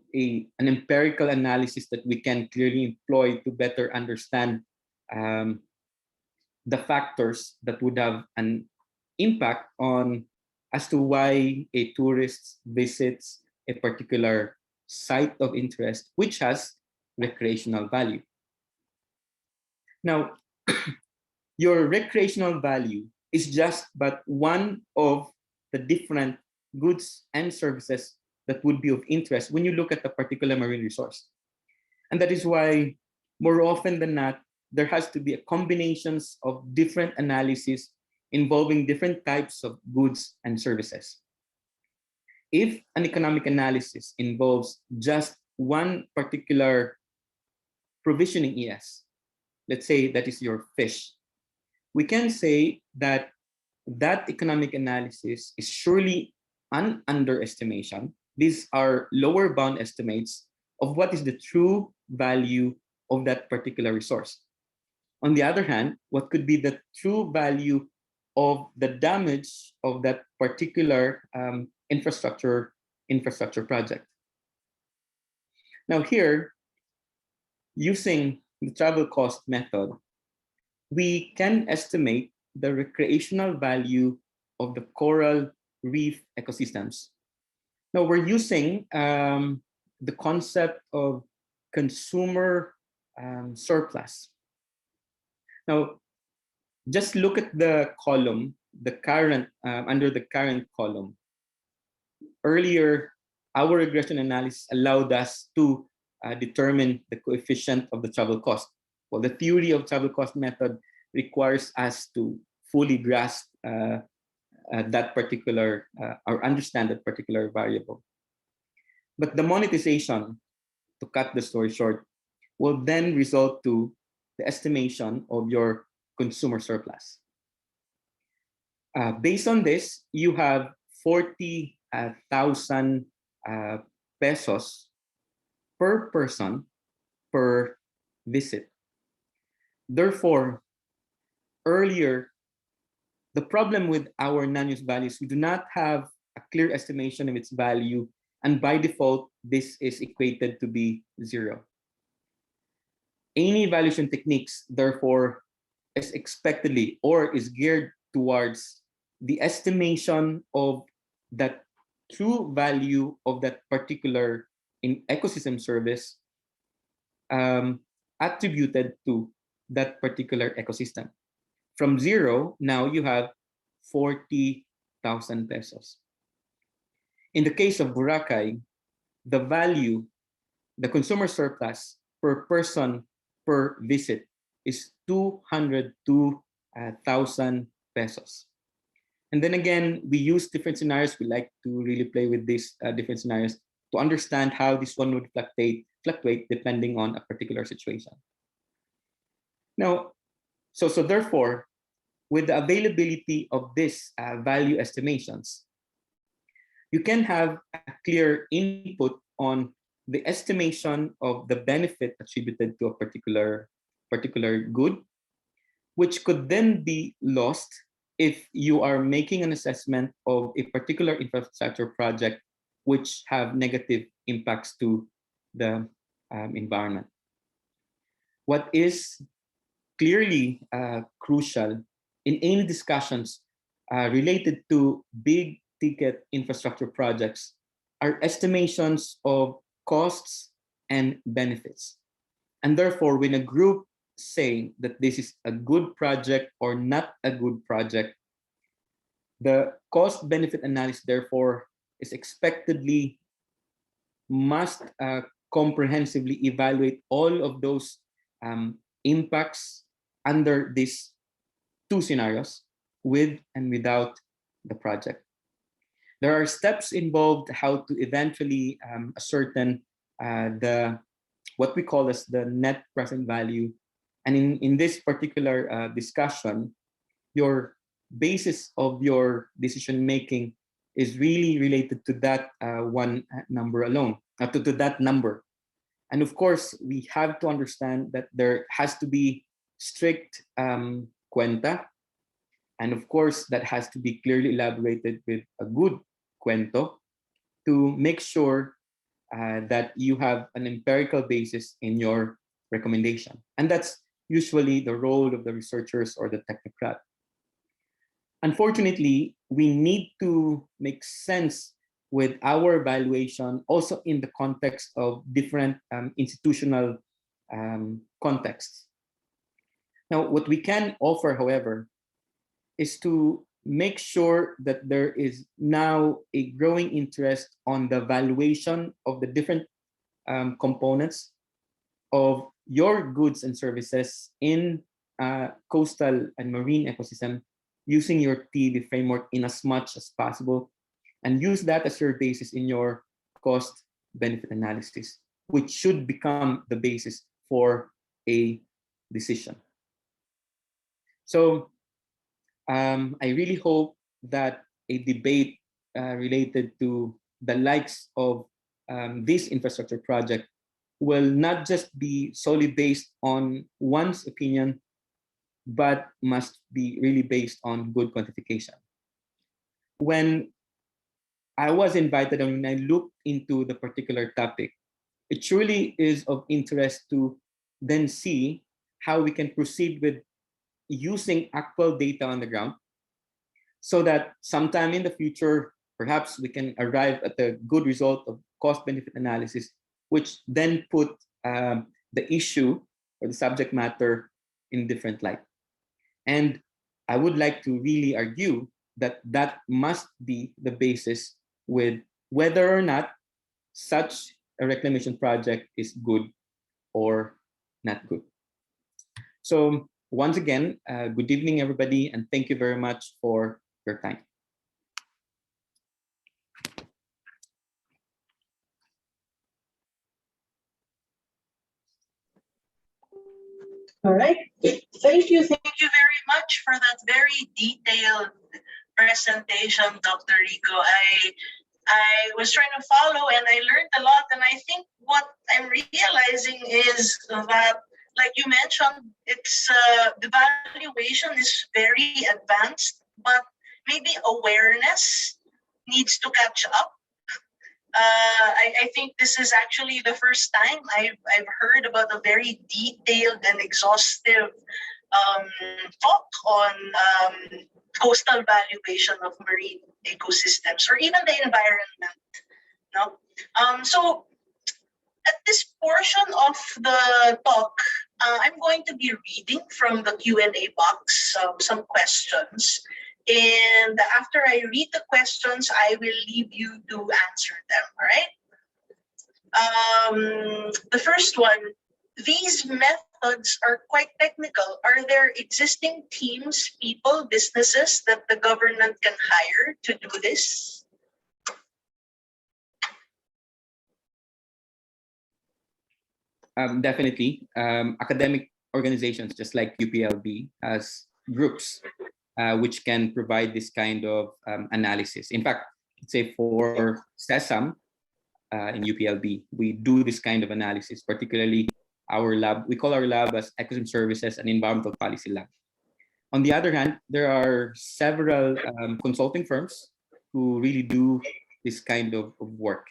empirical analysis that we can clearly employ to better understand the factors that would have an impact on as to why a tourist visits a particular site of interest which has recreational value. Now, your recreational value is just but one of the different goods and services that would be of interest when you look at a particular marine resource. And that is why more often than not, there has to be a combinations of different analyses involving different types of goods and services. If an economic analysis involves just one particular provisioning ES, let's say that is your fish, we can say that that economic analysis is surely an underestimation. These are lower bound estimates of what is the true value of that particular resource. On the other hand, what could be the true value of the damage of that particular infrastructure project? Now here, using the travel cost method, we can estimate the recreational value of the coral reef ecosystems. Now we're using the concept of consumer surplus. Now, just look at the column, the current, under the current column. Earlier, our regression analysis allowed us to determine the coefficient of the travel cost? Well, the theory of travel cost method requires us to fully grasp that particular or understand that particular variable. But the monetization, to cut the story short, will then result to the estimation of your consumer surplus. Based on this, you have 40,000 pesos per person per visit. Therefore, earlier, the problem with our non-use values, we do not have a clear estimation of its value, and by default, this is equated to be zero. Any evaluation techniques, therefore, is expectedly or is geared towards the estimation of that true value of that particular ecosystem service attributed to that particular ecosystem. From zero, now you have 40,000 pesos. In the case of Boracay, the value, the consumer surplus per person per visit is 202,000 pesos. And then again, we use different scenarios. We like to really play with these different scenarios to understand how this one would fluctuate depending on a particular situation. Now, so therefore, with the availability of this value estimations, you can have a clear input on the estimation of the benefit attributed to a particular good, which could then be lost if you are making an assessment of a particular infrastructure project which have negative impacts to the environment. What is clearly crucial in any discussions related to big ticket infrastructure projects are estimations of costs and benefits. And therefore, when a group say that this is a good project or not a good project, the cost benefit analysis therefore is expectedly must comprehensively evaluate all of those impacts under these two scenarios, with and without the project. There are steps involved how to eventually ascertain what we call as the net present value. And in this particular discussion, your basis of your decision making is really related to that one number alone, to that number. And of course, we have to understand that there has to be strict cuenta. And of course, that has to be clearly elaborated with a good cuento to make sure that you have an empirical basis in your recommendation. And that's usually the role of the researchers or the technocrat. Unfortunately, we need to make sense with our evaluation also in the context of different institutional contexts. Now, what we can offer, however, is to make sure that there is now a growing interest on the valuation of the different components of your goods and services in coastal and marine ecosystem using your TD framework in as much as possible, and use that as your basis in your cost benefit analysis, which should become the basis for a decision. So I really hope that a debate related to the likes of this infrastructure project will not just be solely based on one's opinion, but must be really based on good quantification. When I was invited and when I looked into the particular topic, it truly is of interest to then see how we can proceed with using actual data on the ground so that sometime in the future, perhaps we can arrive at a good result of cost-benefit analysis, which then put the issue or the subject matter in different light. And I would like to really argue that that must be the basis with whether or not such a reclamation project is good or not good. So once again, good evening, everybody, and thank you very much for your time. All right. Thank you very much for that very detailed presentation, Dr. Rico. I was trying to follow and I learned a lot. And I think what I'm realizing is that, like you mentioned, it's the valuation is very advanced, but maybe awareness needs to catch up. I think this is actually the first time I've heard about a very detailed and exhaustive talk on coastal valuation of marine ecosystems or even the environment. No? So at this portion of the talk, I'm going to be reading from the Q&A box some questions. And after I read the questions, I will leave you to answer them, all right? The first one, these methods are quite technical. Are there existing teams, people, businesses that the government can hire to do this? Definitely. Academic organizations, just like UPLB, has groups which can provide this kind of analysis. In fact, let's say for SESAM in UPLB, we do this kind of analysis, particularly our lab. We call our lab as Ecosystem Services and Environmental Policy Lab. On the other hand, there are several consulting firms who really do this kind of work.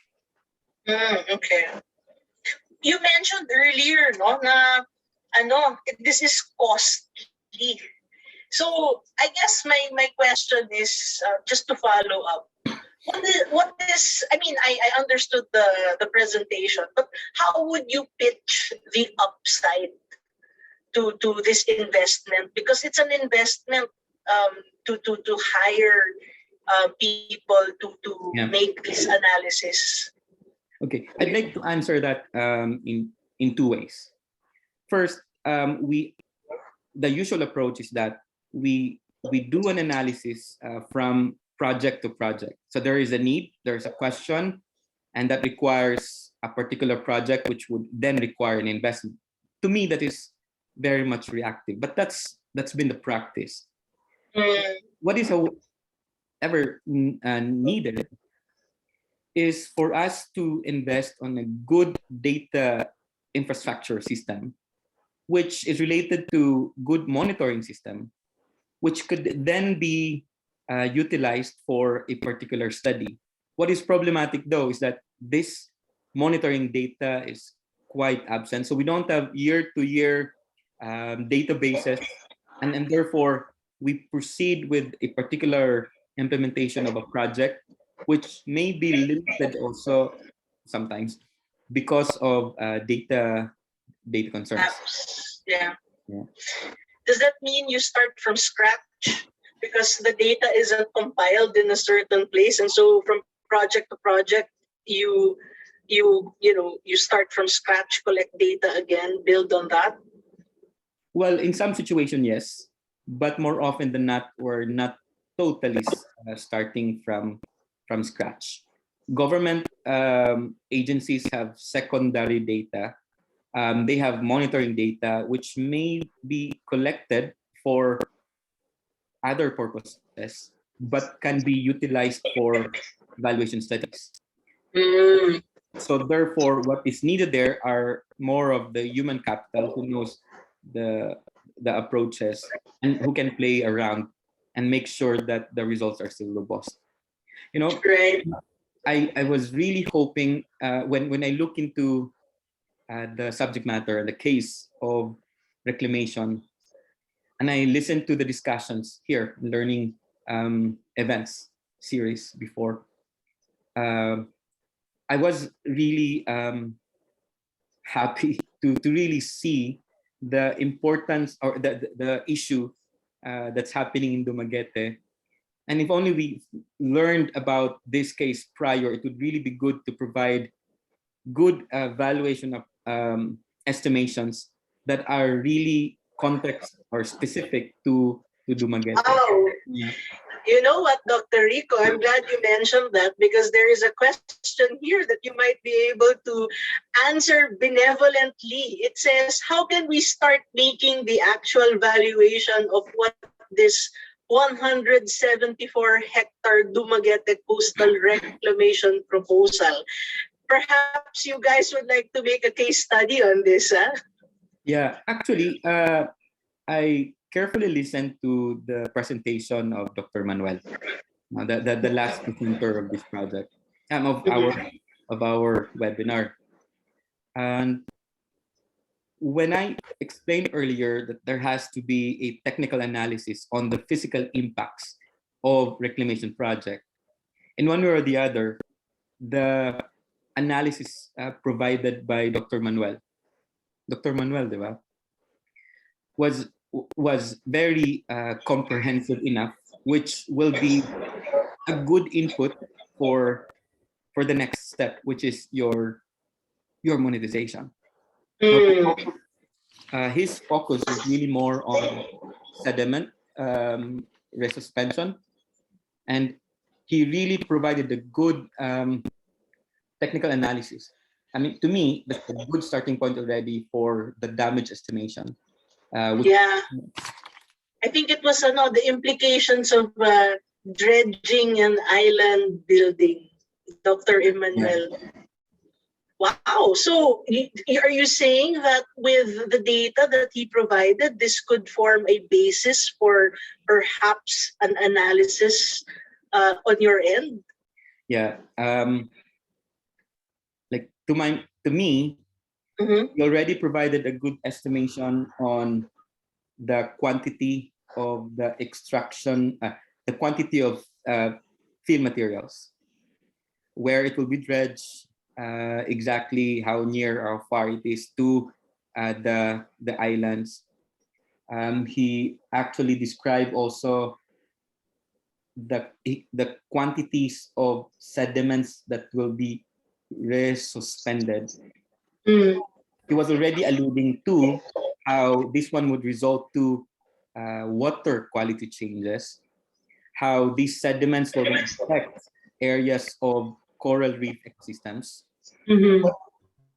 Okay. You mentioned earlier, no, na this is costly. So I guess my question is just to follow up. What is I mean, I understood the presentation, but how would you pitch the upside to this investment? Because it's an investment to hire people to make this analysis. Okay, I'd like to answer that in two ways. First, the usual approach is that we do an analysis from project to project. So there is a need, there's a question, and that requires a particular project, which would then require an investment. To me, that is very much reactive, but that's been the practice. What is ever needed is for us to invest on a good data infrastructure system, which is related to good monitoring system, which could then be utilized for a particular study. What is problematic though is that this monitoring data is quite absent. So we don't have year-to-year databases, and therefore we proceed with a particular implementation of a project, which may be limited also sometimes because of data concerns. Yeah. Does that mean you start from scratch because the data isn't compiled in a certain place, and so from project to project you start from scratch, collect data again, build on that? Well, in some situation, yes, but more often than not, we're not totally starting from scratch. Government agencies have secondary data. They have monitoring data, which may be collected for other purposes, but can be utilized for evaluation studies. So therefore, what is needed there are more of the human capital who knows the approaches and who can play around and make sure that the results are still robust. Great. I was really hoping when I look into the subject matter, the case of reclamation, and I listened to the discussions here, learning events series before, I was really happy to really see the importance or the issue that's happening in Dumaguete. And if only we learned about this case prior, it would really be good to provide good valuation of estimations that are really context or specific to Dumaguete. Oh, Yeah. you know what, Dr. Rico? I'm glad you mentioned that because there is a question here that you might be able to answer benevolently. It says, how can we start making the actual valuation of what this 174 hectare Dumaguete coastal reclamation proposal? Perhaps you guys would like to make a case study on this, huh? Yeah, actually, I carefully listened to the presentation of Dr. Manuel, the last presenter of this project, of our webinar. And when I explained earlier that there has to be a technical analysis on the physical impacts of reclamation project, in one way or the other, the analysis provided by Dr. Manuel, di ba, was very comprehensive enough, which will be a good input for the next step, which is your monetization. Now, Mm. his focus is really more on sediment resuspension, and he really provided a good technical analysis. I mean, to me, that's a good starting point already for the damage estimation. Which, Yeah, I think it was the implications of dredging and island building, Dr. yeah, Emmanuel. Wow. So are you saying that with the data that he provided, this could form a basis for perhaps an analysis on your end? yeah. Like to me, Mm-hmm. he already provided a good estimation on the quantity of the extraction, the quantity of fill materials, where it will be dredged, exactly how near or far it is to the islands. He actually described also the quantities of sediments that will be resuspended. Mm. He was already alluding to how this one would result to water quality changes, how these sediments will then affect areas of coral reef ecosystems. Mm-hmm.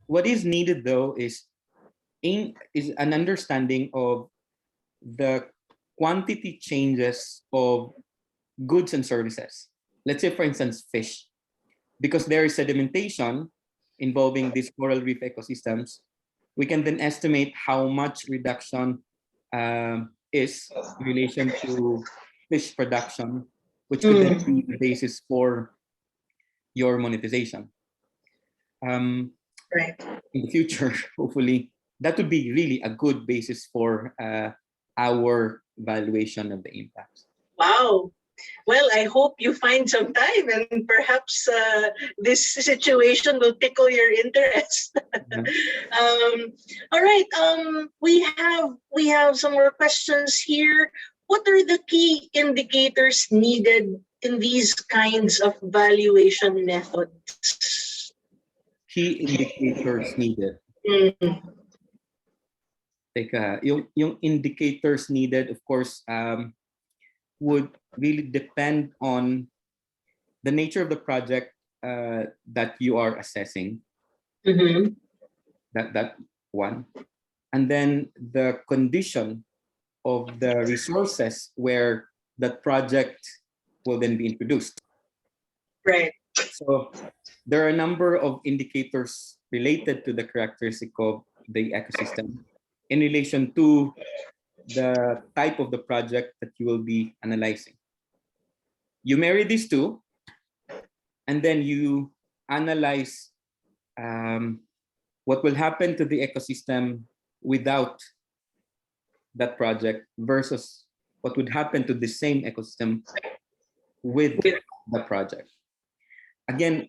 What is needed though is an understanding of the quantity changes of goods and services. Let's say, for instance, fish, because there is sedimentation involving these coral reef ecosystems. We can then estimate how much reduction is in relation to fish production, which could then Mm. be the basis for your monetization. Right. In the future, hopefully, that would be really a good basis for our valuation of the impacts. Wow. Well, I hope you find some time and perhaps this situation will tickle your interest. Yeah. All right. We have some more questions here. What are the key indicators needed in these kinds of valuation methods? Key indicators needed. Mm. Yung indicators needed, of course, would really depend on the nature of the project that you are assessing. Mm-hmm. That one, and then the condition of the resources where that project will then be introduced. Right. So there are a number of indicators related to the characteristic of the ecosystem in relation to the type of the project that you will be analyzing. You marry these two, and then you analyze what will happen to the ecosystem without that project versus what would happen to the same ecosystem with the project. Again,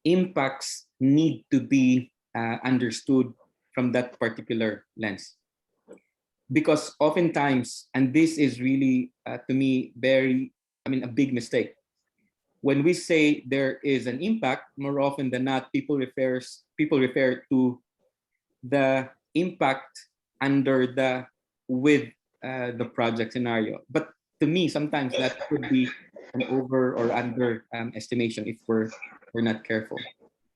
impacts need to be understood from that particular lens. Because oftentimes, and this is really, to me, a big mistake. when we say there is an impact, more often than not, people refer to the impact under the with the project scenario. But to me, sometimes that could be an over or under estimation if we're not careful,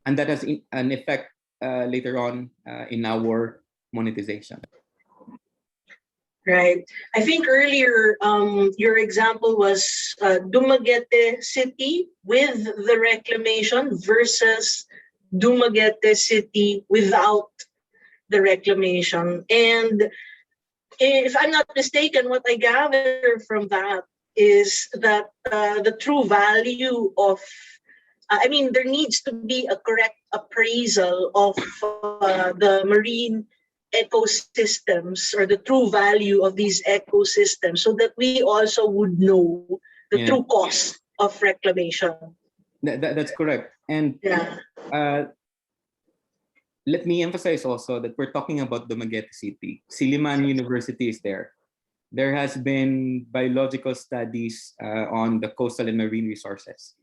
and that has an effect later on in our monetization. Right. I think earlier, your example was Dumaguete City with the reclamation versus Dumaguete City without the reclamation. And if I'm not mistaken, what I gather from that is that the true value of, I mean, there needs to be a correct appraisal of the marine ecosystems or the true value of these ecosystems so that we also would know the true cost of reclamation. That's correct. And let me emphasize also that we're talking about Dumaguete City. Silliman University is there. There has been biological studies on the coastal and marine resources.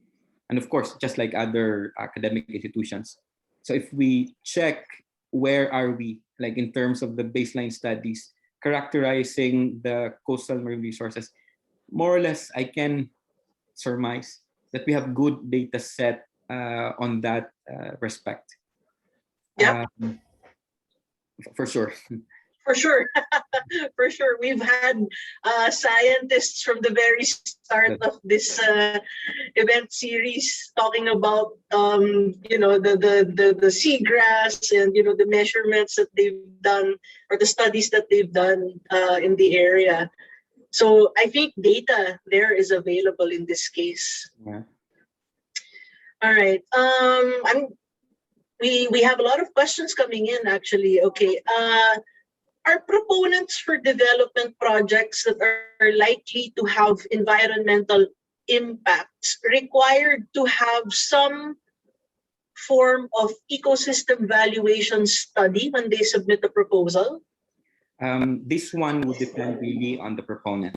And of course, just like other academic institutions. So if we check where are we, like in terms of the baseline studies, characterizing the coastal marine resources, more or less I can surmise that we have good data set on that respect. Yep. For sure. For sure. For sure. We've had scientists from the very start of this event series talking about, the seagrass and, the measurements that they've done or the studies that they've done in the area. So I think data there is available in this case. Yeah. All right. We have a lot of questions coming in actually. Okay. Are proponents for development projects that are likely to have environmental impacts required to have some form of ecosystem valuation study when they submit a proposal? This one would depend really on the proponent,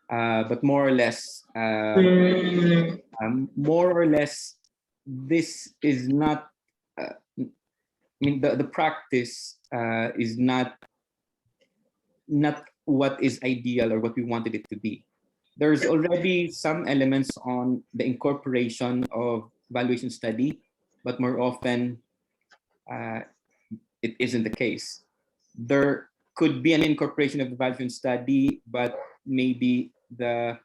but more or less, this is not. I mean, the practice is not what is ideal or what we wanted it to be. There's already some elements on the incorporation of valuation study, but more often it isn't the case. There could be an incorporation of the valuation study, but maybe the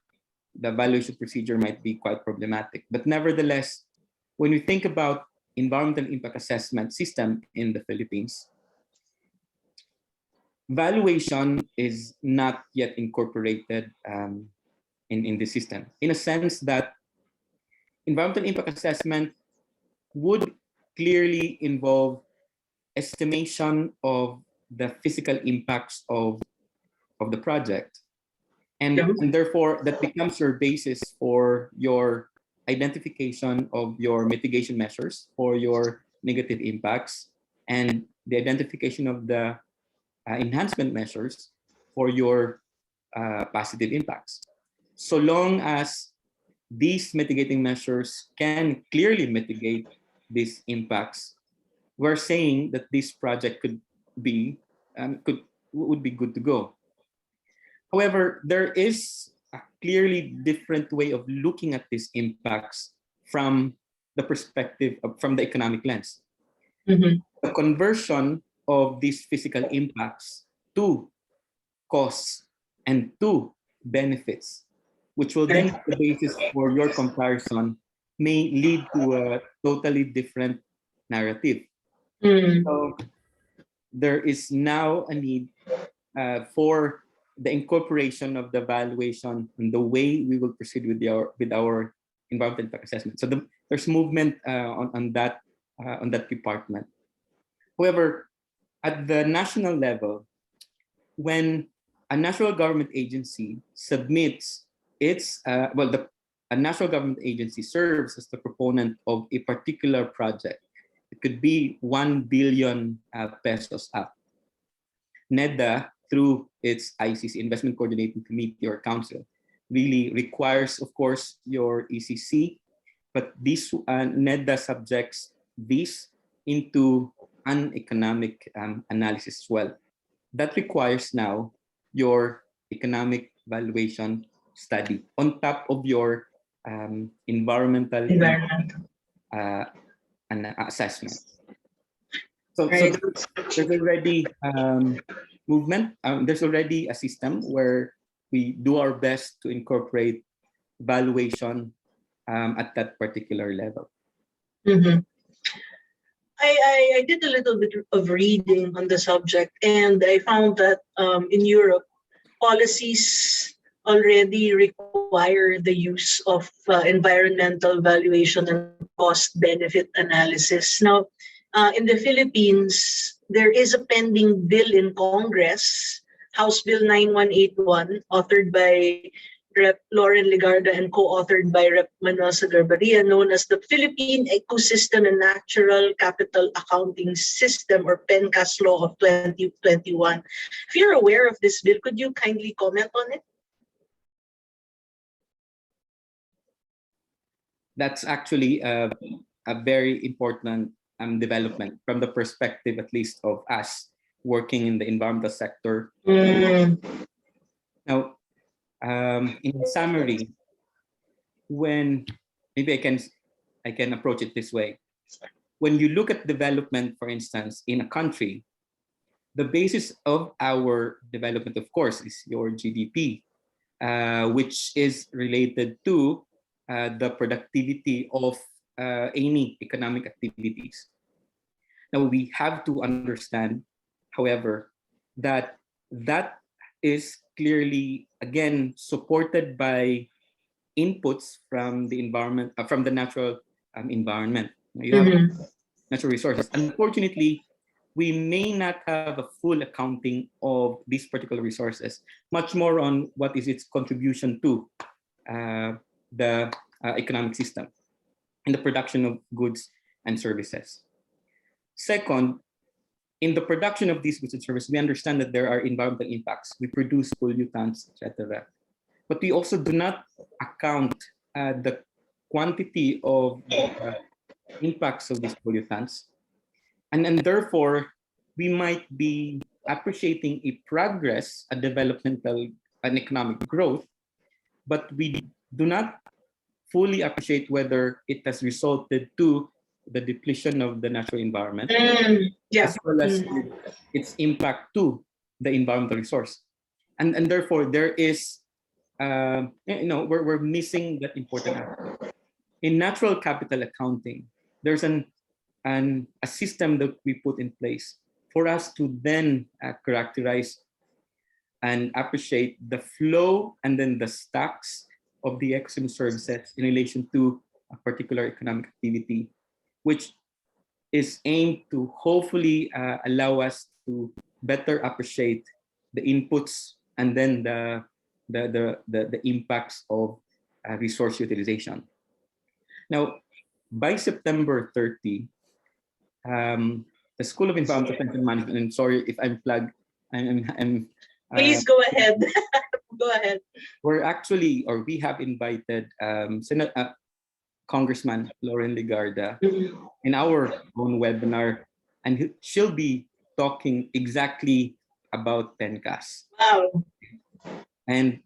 valuation procedure might be quite problematic. But nevertheless, when we think about environmental impact assessment system in the Philippines, valuation is not yet incorporated in the system, in a sense that environmental impact assessment would clearly involve estimation of the physical impacts of the project. And therefore, that becomes your basis for your identification of your mitigation measures for your negative impacts and the identification of the enhancement measures for your positive impacts. So long as these mitigating measures can clearly mitigate these impacts, we're saying that this project would be good to go. However, there is a clearly different way of looking at these impacts from the perspective from the economic lens. Mm-hmm. The conversion of these physical impacts to costs and to benefits, which will then be the basis for your comparison, may lead to a totally different narrative. So there is now a need for the incorporation of the valuation and the way we will proceed with our environmental impact assessment. So there's movement on that department. However, at the national level, when a national government agency submits its a national government agency serves as the proponent of a particular project. It could be 1 billion pesos up. NEDA, through its ICC, Investment Coordinating Committee or Council, really requires, of course, your ECC, but this NEDA subjects this into an economic analysis as well. That requires now your economic valuation study on top of your environmental uh, assessment. So there's already movement. There's already a system where we do our best to incorporate valuation at that particular level. Mhm. I did a little bit of reading on the subject, and I found that in Europe, policies already require the use of environmental valuation and cost-benefit analysis. Now, in the Philippines, there is a pending bill in Congress, House Bill 9181, authored by Rep. Lauren Legarda and co-authored by Rep. Manuel Sagarbaria, known as the Philippine Ecosystem and Natural Capital Accounting System, or PENCAS Law of 2021. If you're aware of this bill, could you kindly comment on it? That's actually a very important development from the perspective, at least, of us working in the environmental sector. Now, in summary, when maybe I can approach it this way. When you look at development, for instance, in a country, the basis of our development, of course, is your GDP, which is related to the productivity of any economic activities. Now, we have to understand, however, that that is clearly, again, supported by inputs from the environment, from the natural environment. You have natural resources. Unfortunately, we may not have a full accounting of these particular resources, much more on what is its contribution to the economic system and the production of goods and services. Second, in the production of these goods and services, we understand that there are environmental impacts. We produce pollutants, etc. But we also do not account the quantity of impacts of these pollutants. And therefore, we might be appreciating a progress, a developmental and economic growth, but we do not fully appreciate whether it has resulted to the depletion of the natural environment, as well as its impact to the environmental resource. And therefore, there is, we're missing that important aspect. In natural capital accounting, there's a system that we put in place for us to then characterize and appreciate the flow and then the stacks of the ecosystem services in relation to a particular economic activity, which is aimed to hopefully allow us to better appreciate the inputs and then the impacts of resource utilization. Now, by September 30, the School of Environmental Science and Management, and sorry if I'm plugged, please go ahead. Go ahead. We're actually, or we have invited Congressman Lauren Legarda in our own webinar, and she'll be talking exactly about PENCAS. Wow. And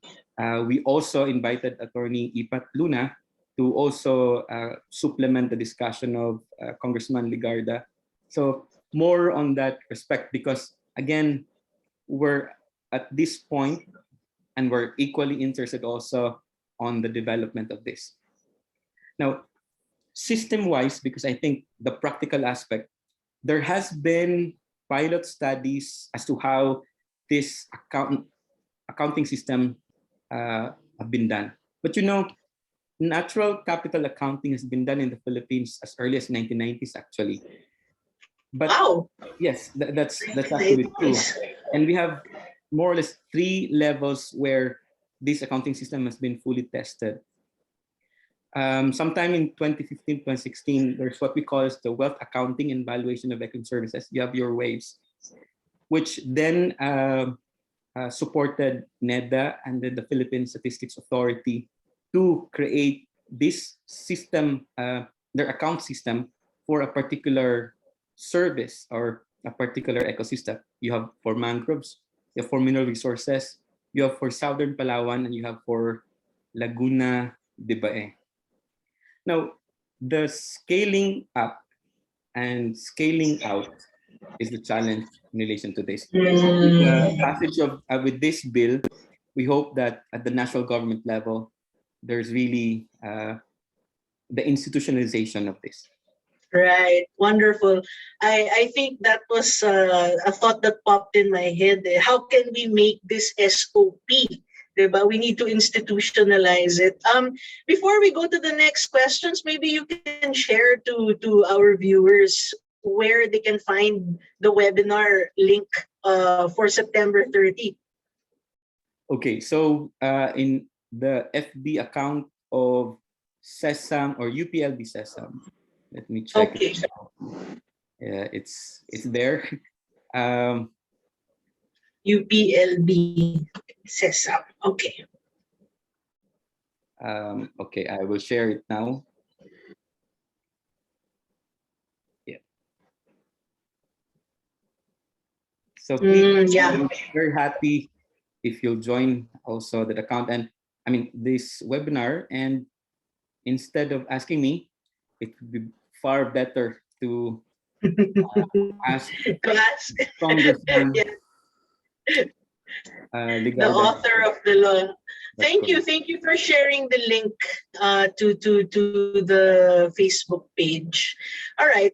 we also invited Attorney Ipat Luna to also supplement the discussion of Congressman Legarda. So more on that respect, because again, we're at this point and we're equally interested also on the development of this. Now, system-wise, because I think the practical aspect, there has been pilot studies as to how this accounting system have been done. But natural capital accounting has been done in the Philippines as early as 1990s, actually. But wow. Yes, that's actually true. And we have more or less 3 levels where this accounting system has been fully tested. Sometime in 2015, 2016, there's what we call as the Wealth Accounting and Valuation of Economic Services. You have your WAVES, which then supported NEDA and then the Philippine Statistics Authority to create this system, their account system for a particular service or a particular ecosystem. You have for mangroves, you have for mineral resources, you have for Southern Palawan, and you have for Laguna de Bae. Now, the scaling up and scaling out is the challenge in relation to this. With the passage of with this bill, we hope that at the national government level, there's really the institutionalization of this. Right. Wonderful. I think that was a thought that popped in my head. How can we make this SOP? Diba? We need to institutionalize it. Before we go to the next questions, maybe you can share to our viewers where they can find the webinar link for September 30. Okay, so in the FB account of SESAM or UPLB SESAM, let me check. Okay. It's there. UPLB SESAM. Okay. Okay, I will share it now. Yeah. So please, I'm very happy if you'll join also that account. And I mean, this webinar, and instead of asking me, it would be far better to ask Congressman the author of the law. Thank you for sharing the link to the Facebook page. All right.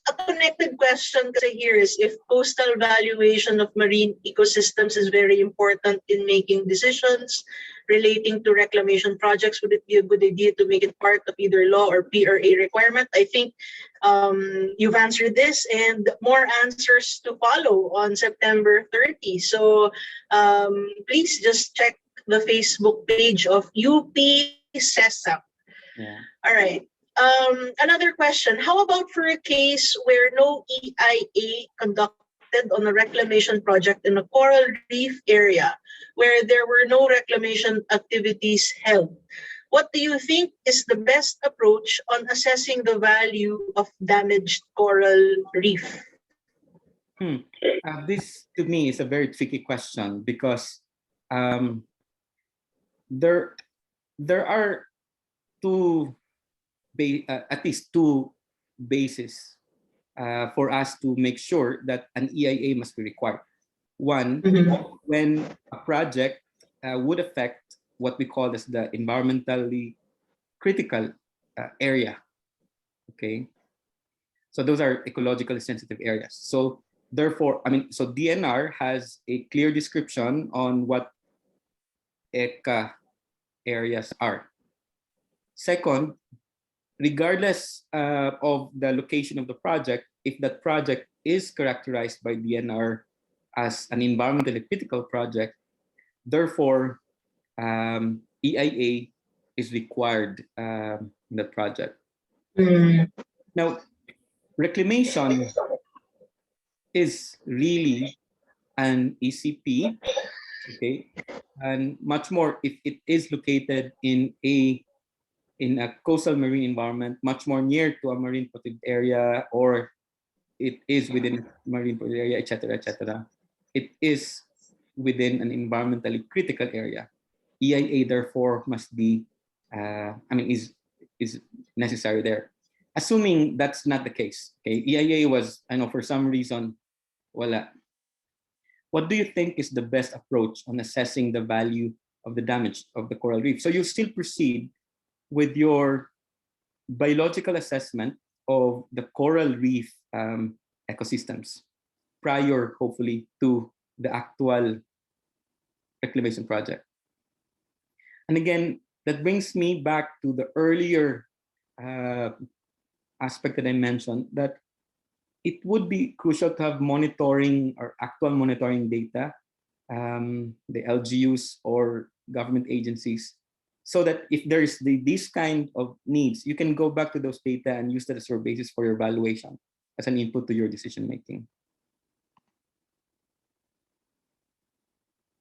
A connected question here is if coastal valuation of marine ecosystems is very important in making decisions relating to reclamation projects, would it be a good idea to make it part of either law or PRA requirement? I think you've answered this, and more answers to follow on September 30. So please just check the Facebook page of UP SESAM. Yeah. All right. Another question. How about for a case where no EIA conducted on a reclamation project in a coral reef area where there were no reclamation activities held? What do you think is the best approach on assessing the value of damaged coral reef? This to me is a very tricky question because there are at least two bases for us to make sure that an EIA must be required. One, when a project would affect what we call as the environmentally critical area. Okay, so those are ecologically sensitive areas. So therefore, so DNR has a clear description on what ECA areas are. Second, regardless of the location of the project, if that project is characterized by DNR as an environmentally critical project, therefore EIA is required in the project. Now, reclamation is really an ECP, okay, and much more if it is located in a coastal marine environment, much more near to a marine protected area, or it is within a marine protected area, etc., etc. It is within an environmentally critical area. EIA therefore must be, is necessary there. Assuming that's not the case, okay, EIA was, I know for some reason, wala. What do you think is the best approach on assessing the value of the damage of the coral reef? So you still proceed with your biological assessment of the coral reef ecosystems prior, hopefully, to the actual reclamation project. And again, that brings me back to the earlier aspect that I mentioned, that it would be crucial to have monitoring or actual monitoring data, the LGUs or government agencies, so that if there is these kind of needs, you can go back to those data and use that as your basis for your evaluation as an input to your decision making.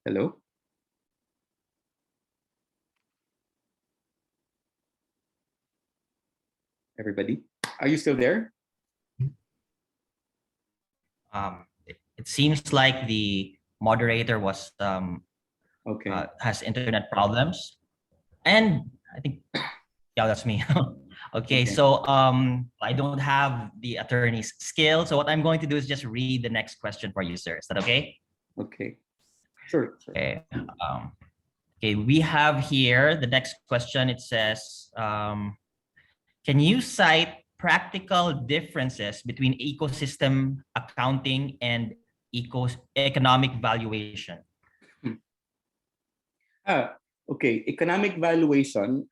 Hello? everybody. Are you still there? It seems like the moderator was Okay. has internet problems, and I think yeah, that's me. Okay, so I don't have the attorney's skill, so what I'm going to do is just read the next question for you, sir. Is that okay? Okay. Sure. Okay. Okay, we have here the next question. It says, can you cite practical differences between ecosystem accounting and economic valuation? Okay. Economic valuation.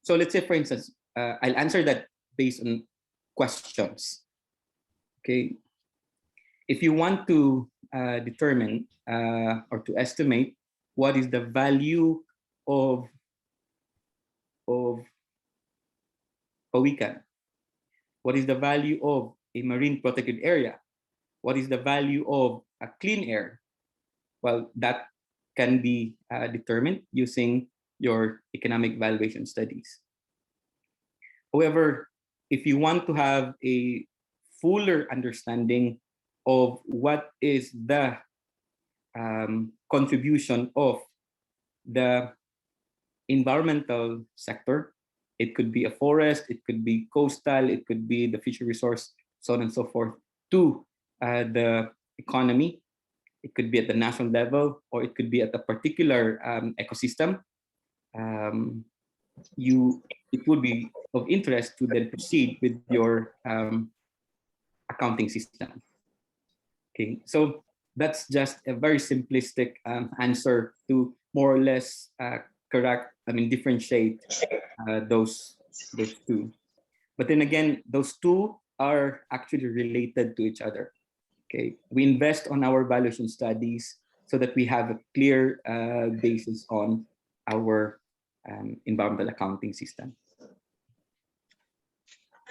So let's say, for instance, I'll answer that based on questions. Okay. If you want to determine or to estimate what is the value of Pawikan, what is the value of a marine protected area, what is the value of a clean air, well, that can be determined using your economic valuation studies. However, if you want to have a fuller understanding of what is the contribution of the environmental sector, it could be a forest, it could be coastal, it could be the fishery resource, so on and so forth, to the economy. It could be at the national level, or it could be at a particular ecosystem. It would be of interest to then proceed with your accounting system. Okay, so that's just a very simplistic answer to more or less differentiate those two. But then again, those two are actually related to each other. Okay, we invest on our valuation studies so that we have a clear basis on our environmental accounting system.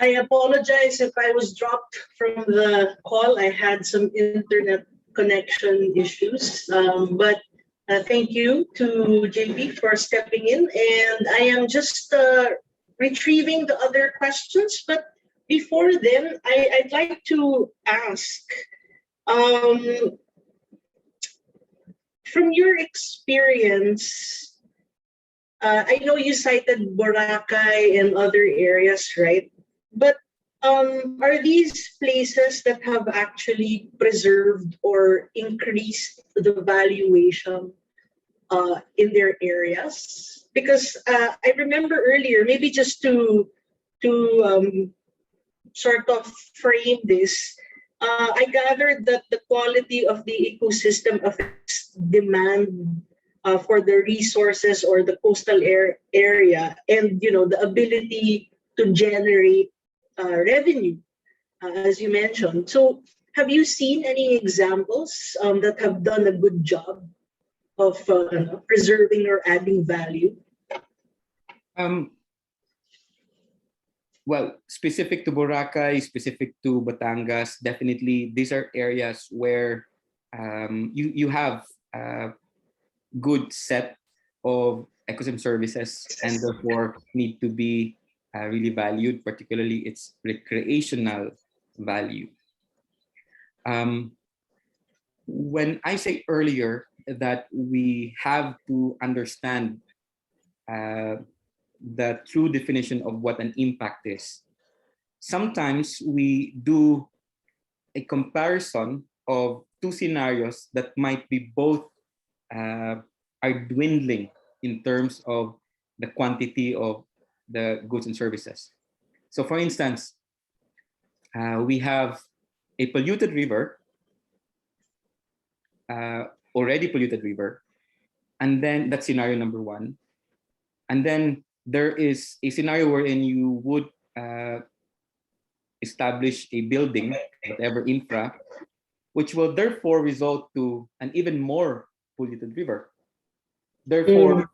I apologize if I was dropped from the call. I had some internet connection issues, but thank you to JP for stepping in. And I am just retrieving the other questions. But before then, I'd like to ask, from your experience, I know you cited Boracay and other areas, right? But are these places that have actually preserved or increased the valuation in their areas? Because I remember earlier, maybe just to sort of frame this, I gathered that the quality of the ecosystem affects demand for the resources or the coastal area, and the ability to generate revenue, as you mentioned. So, have you seen any examples that have done a good job of preserving or adding value? Well, specific to Boracay, specific to Batangas, definitely these are areas where you have a good set of ecosystem services and therefore need to be really valued, particularly its recreational value. When I say earlier that we have to understand the true definition of what an impact is, sometimes we do a comparison of two scenarios that might be both are dwindling in terms of the quantity of the goods and services. So for instance, we have a polluted river, already polluted river, and then that's scenario number one. And then there is a scenario wherein you would establish a building, whatever infra, which will therefore result to an even more polluted river. Therefore,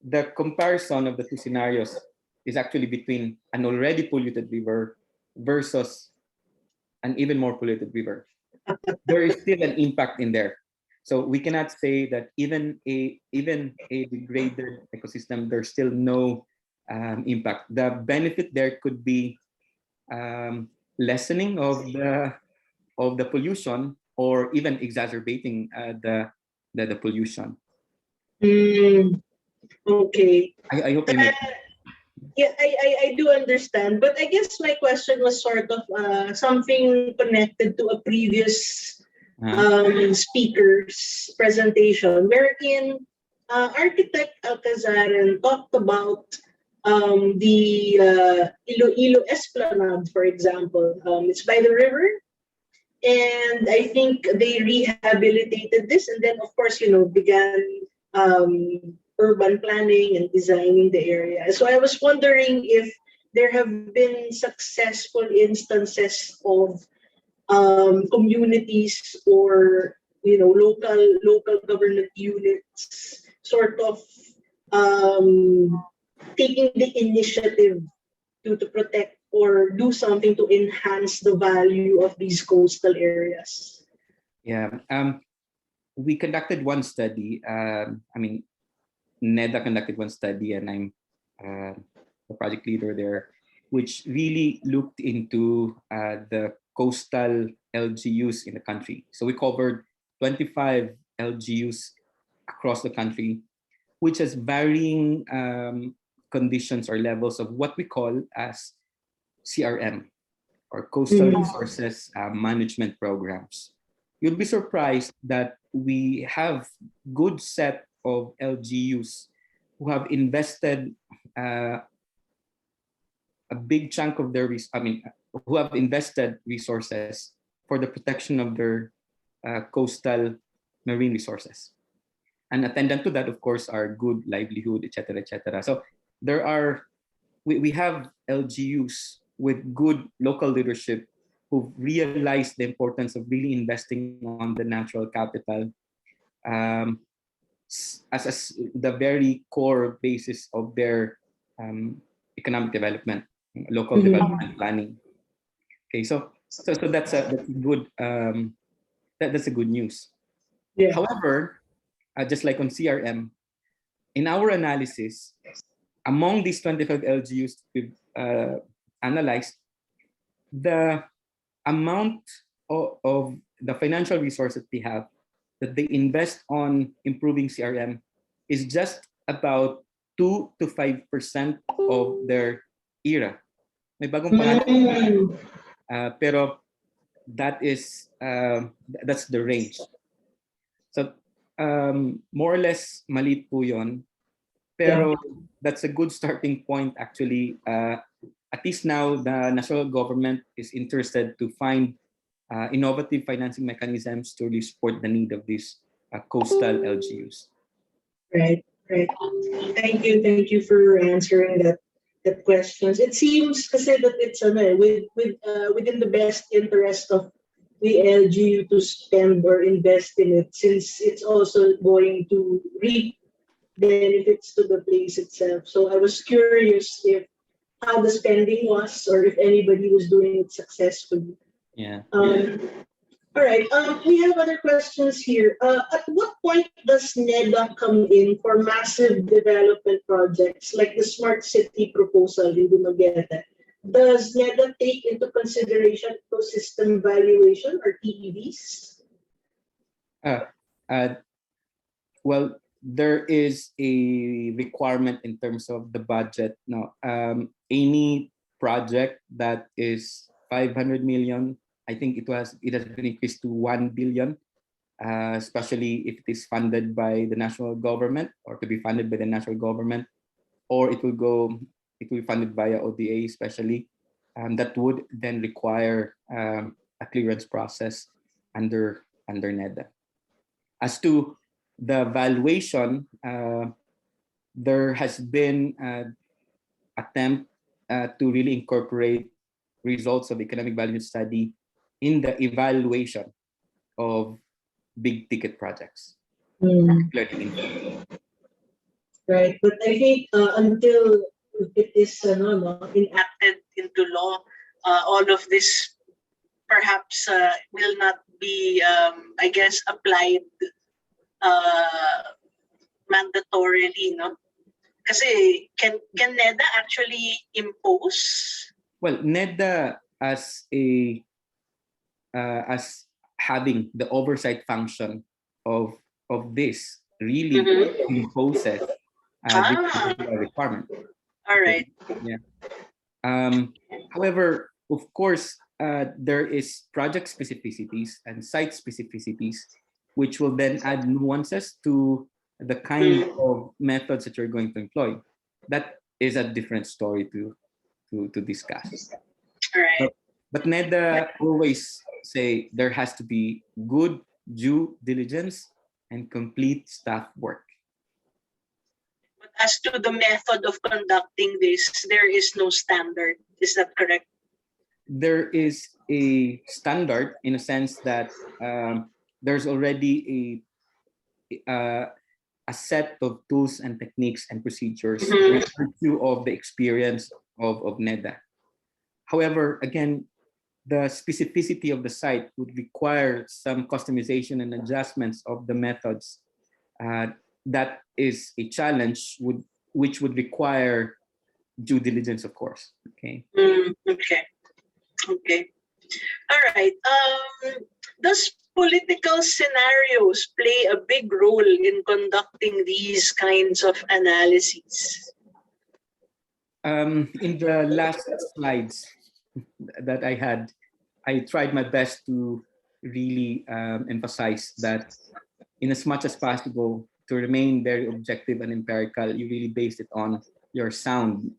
the comparison of the two scenarios is actually between an already polluted river versus an even more polluted river. There is still an impact in there. So we cannot say that even a degraded ecosystem, there's still no impact. The benefit there could be lessening of the pollution, or even exacerbating the pollution. Okay. I hope I made. Yeah, I do understand, but I guess my question was sort of something connected to a previous speaker's presentation, wherein architect Alcazaran talked about the Iloilo Esplanade, for example. It's by the river, and I think they rehabilitated this, and then of course, began urban planning and designing the area. So I was wondering if there have been successful instances of communities or local government units sort of taking the initiative to protect or do something to enhance the value of these coastal areas. Yeah. We conducted one study. NEDA conducted one study, and I'm the project leader there, which really looked into the coastal LGUs in the country. So we covered 25 LGUs across the country, which has varying conditions or levels of what we call as CRM, or Coastal Resources Management Programs. You'll be surprised that we have good set of LGUs who have invested a big chunk of their who have invested resources for the protection of their coastal marine resources. And attendant to that, of course, are good livelihood, etc., etc. So we have LGUs with good local leadership who realized the importance of really investing on the natural capital as the very core basis of their economic development, local development planning. Okay, so that's a good that's a good news. Yeah. However, just like on CRM, in our analysis, among these 25 LGUs we've analyzed, the amount of the financial resources they have that they invest on improving CRM is just about 2 to 5% of their ERA. May bagong pangalan, pero that's the range. So more or less maliit po yun, pero that's a good starting point actually. At least now the national government is interested to find innovative financing mechanisms to really support the need of these coastal LGUs. Right. Thank you for answering that questions. It seems kasi that it's within the best interest of the LGU to spend or invest in it, since it's also going to reap benefits to the place itself. So I was curious if how the spending was, or if anybody was doing it successfully. Yeah. All right. We have other questions here. At what point does NEDA come in for massive development projects like the Smart City proposal in Dumaguete? Does NEDA take into consideration ecosystem valuation or TEVs? Well, there is a requirement in terms of the budget. No, any project that is 500 million, I think it has been increased to 1 billion, especially if it is funded by the national government, or to be funded by the national government, or it will be funded via ODA, especially. That would then require a clearance process under NEDA. As to the valuation, there has been an attempt to really incorporate results of economic value study in the evaluation of big ticket projects. Right, but I think until it is enacted into law, all of this perhaps will not be, I guess, applied mandatorily, no? Kasi can NEDA actually impose? Well, NEDA as as having the oversight function of this really imposes this Ah, particular requirement. all Okay. right. Yeah. However, of course, there is project specificities and site specificities, which will then add nuances to the kind of methods that you're going to employ. That is a different story to discuss. All right. But NEDA always say there has to be good due diligence and complete staff work. But as to the method of conducting this, there is no standard. Is that correct? There is a standard in a sense that there's already a set of tools and techniques and procedures in virtue of the experience of NEDA. However, again, the specificity of the site would require some customization and adjustments of the methods. That is a challenge which would require due diligence, of course. Okay. Okay. Okay. All right. Does political scenarios play a big role in conducting these kinds of analyses? In the last slides that I had, I tried my best to really emphasize that in as much as possible to remain very objective and empirical, you really base it on your sound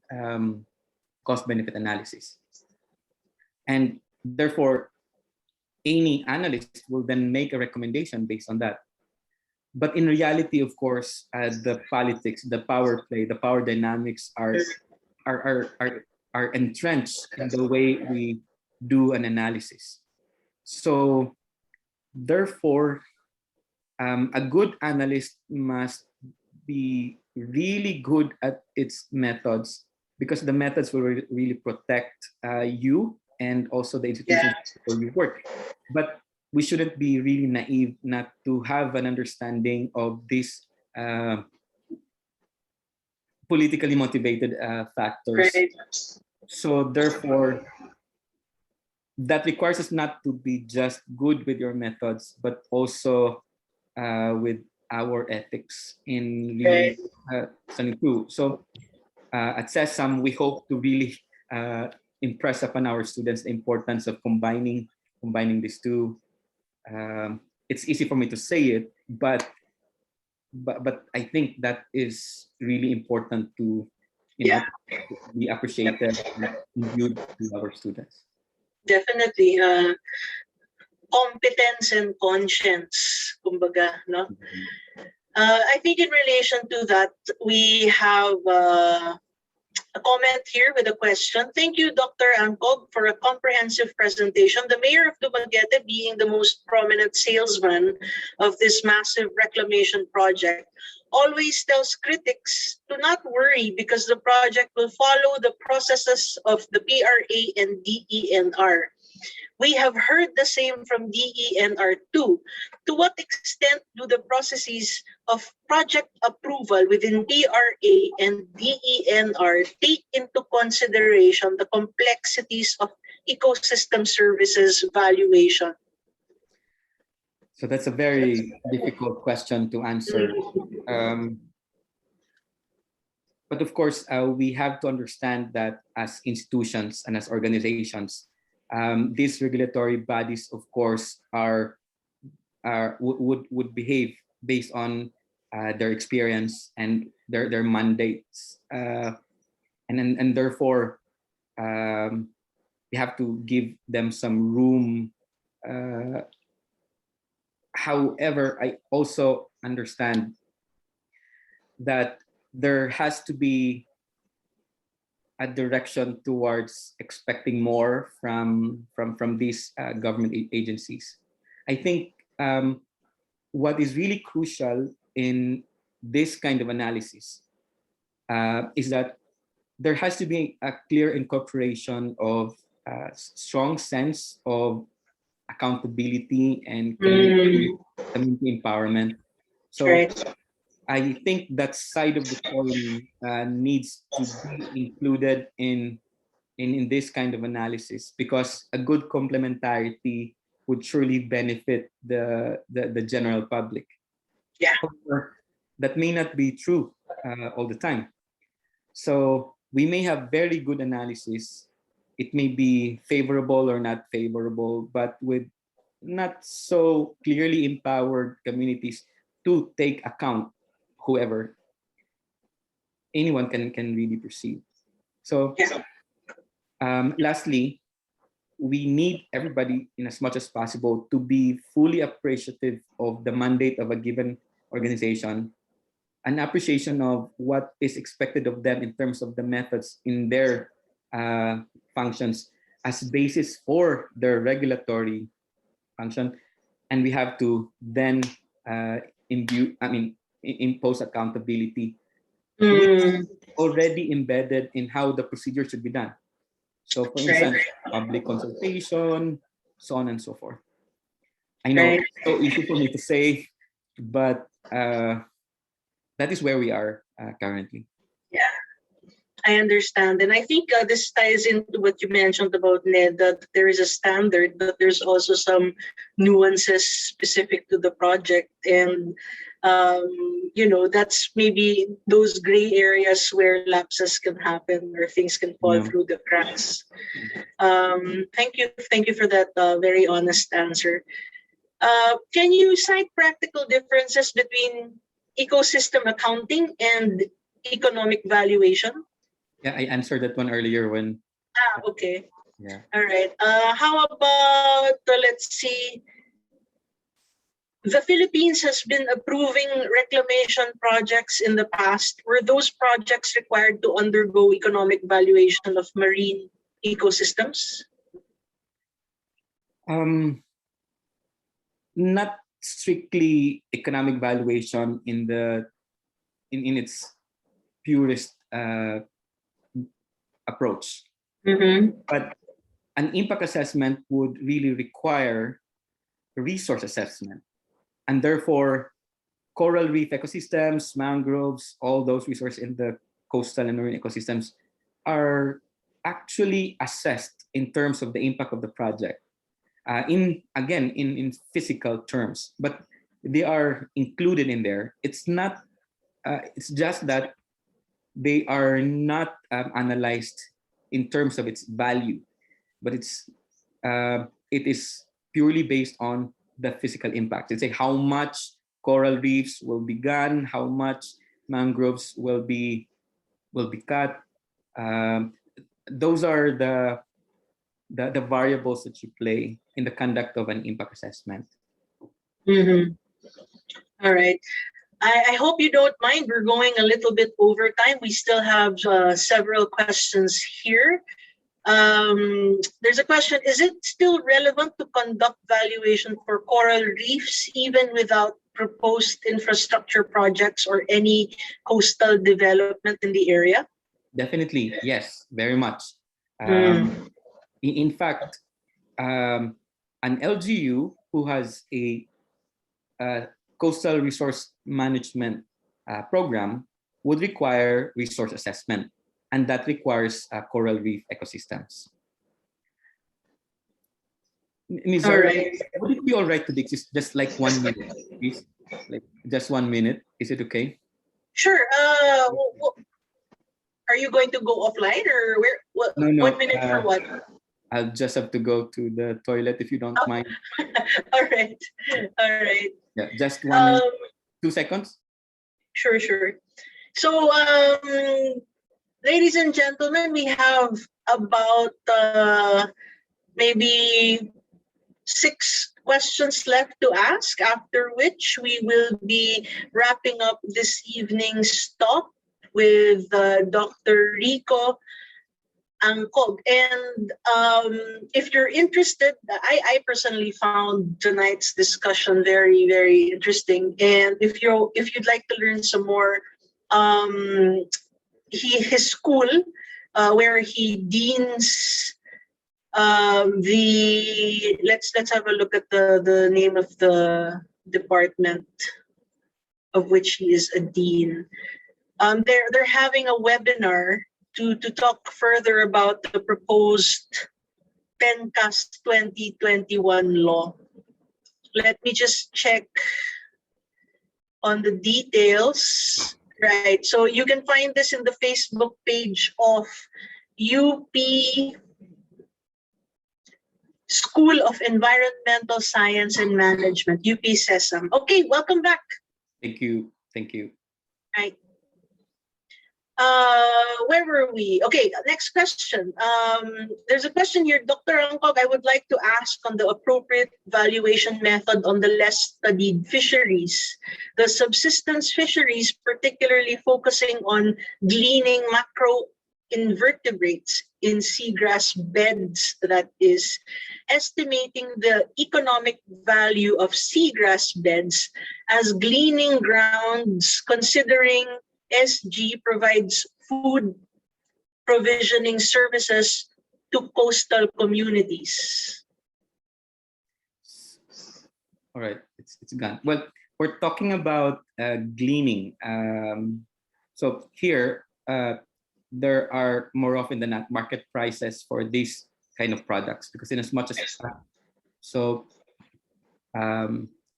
cost-benefit analysis. And therefore, any analyst will then make a recommendation based on that. But in reality, of course, the politics, the power play, the power dynamics are entrenched in the way we do an analysis. So therefore, a good analyst must be really good at its methods because the methods will really protect you and also the institutions where you work. But we shouldn't be really naive not to have an understanding of these politically motivated factors. Right. So therefore, that requires us not to be just good with your methods, but also with our ethics in really something through. So at SESAM, we hope to really impress upon our students the importance of combining these two. It's easy for me to say it, but I think that is really important to be appreciated and viewed to our students. Definitely. Competence and conscience, kumbaga, no? I think in relation to that, we have a comment here with a question. Thank you, Dr. Ancog, for a comprehensive presentation. The mayor of Dumaguete, being the most prominent salesman of this massive reclamation project, always tells critics to not worry because the project will follow the processes of the PRA and DENR. We have heard the same from DENR too. To what extent do the processes of project approval within PRA and DENR take into consideration the complexities of ecosystem services valuation? So that's a very difficult question to answer. But of course, we have to understand that as institutions and as organizations, these regulatory bodies, of course, would behave based on their experience and their mandates, and therefore we have to give them some room. However, I also understand that there has to be a direction towards expecting more from these government agencies. I think what is really crucial in this kind of analysis is that there has to be a clear incorporation of a strong sense of accountability and community empowerment. So I think that side of the story needs to be included in this kind of analysis, because a good complementarity would surely benefit the general public. Yeah. However, that may not be true all the time. So we may have very good analysis. It may be favorable or not favorable, but with not so clearly empowered communities to take account whoever anyone can really perceive. So Yeah. lastly, we need everybody in as much as possible to be fully appreciative of the mandate of a given organization, an appreciation of what is expected of them in terms of the methods in their functions as basis for their regulatory function, and we have to then impose accountability, which is Mm, already embedded in how the procedure should be done. So, for right. instance, public consultation, so on and so forth. I know Right. it's so easy for me to say, but that is where we are currently. Yeah. I understand. And I think this ties into what you mentioned about Ned, that there is a standard, but there's also some nuances specific to the project. And, that's maybe those gray areas where lapses can happen or things can fall Yeah. through the cracks. Thank you. Thank you for that very honest answer. Can you cite practical differences between ecosystem accounting and economic valuation? Yeah, I answered that one earlier when, Okay. yeah. All right. How about, let's see, the Philippines has been approving reclamation projects in the past. Were those projects required to undergo economic valuation of marine ecosystems? Not strictly economic valuation in its purest approach, but an impact assessment would really require resource assessment, and therefore coral reef ecosystems, mangroves, all those resources in the coastal and marine ecosystems are actually assessed in terms of the impact of the project. In physical terms, but they are included in there. It's not. It's just that they are not analyzed in terms of its value, but it is purely based on the physical impact. It's like how much coral reefs will be gone, how much mangroves will be cut. Those are the variables that you play in the conduct of an impact assessment. All right. I hope you don't mind. We're going a little bit over time. We still have several questions here. There's a question: is it still relevant to conduct valuation for coral reefs even without proposed infrastructure projects or any coastal development in the area? Definitely, yes, very much. Mm. In fact, an LGU who has a coastal resource management program would require resource assessment, and that requires coral reef ecosystems. Ms. All Zara, right. would it be all right to just like 1 minute, please? Like just 1 minute. Is it okay? Sure. Are you going to go offline or where? What? No, no. 1 minute for what? I'll just have to go to the toilet if you don't mind. All right. All right. Yeah, just 1 minute, Um, 2 seconds. Sure. So, ladies and gentlemen, we have about maybe 6 questions left to ask, after which we will be wrapping up this evening's talk with Dr. Rico Ancog. And if you're interested, I personally found tonight's discussion very, very interesting. And if you'd like to learn some more, his school, where he deans let's have a look at the name of the department. of which he is a dean. They're having a webinar to talk further about the proposed PENCAS 2021 law. Let me just check on the details. Right, so you can find this in the Facebook page of UP School of Environmental Science and Management, UP SESAM. Okay, welcome back. Thank you. Thank you. Right. Where were we? Okay, next question. There's a question here, Dr. Ancog, I would like to ask on the appropriate valuation method on the less studied fisheries. The subsistence fisheries, particularly focusing on gleaning macro invertebrates in seagrass beds, that is, estimating the economic value of seagrass beds as gleaning grounds, considering SG provides food provisioning services to coastal communities. All right, it's gone. Well, we're talking about gleaning. So here, there are more often than not market prices for these kind of products, because in as much as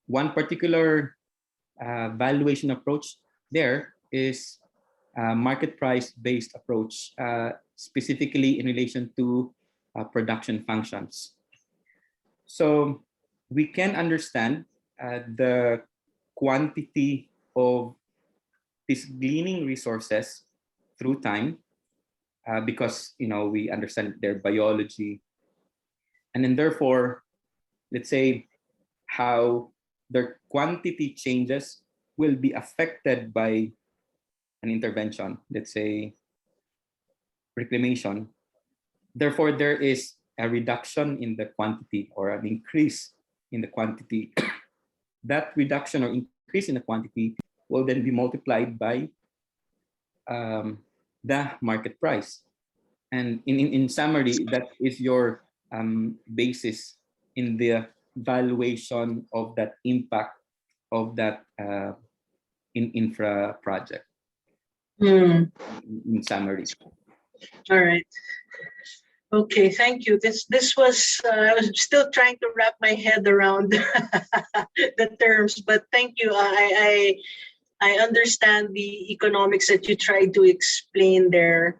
one particular valuation approach there is market price based approach, specifically in relation to production functions. So we can understand the quantity of these gleaning resources through time, because we understand their biology, and then therefore, let's say, how their quantity changes will be affected by an intervention, let's say reclamation. Therefore, there is a reduction in the quantity or an increase in the quantity. That reduction or increase in the quantity will then be multiplied by the market price. And in summary, that is your basis in the valuation of that impact of that infra project. In summary. All right. Okay, thank you. This was I was still trying to wrap my head around the terms, but thank you. I understand the economics that you tried to explain there.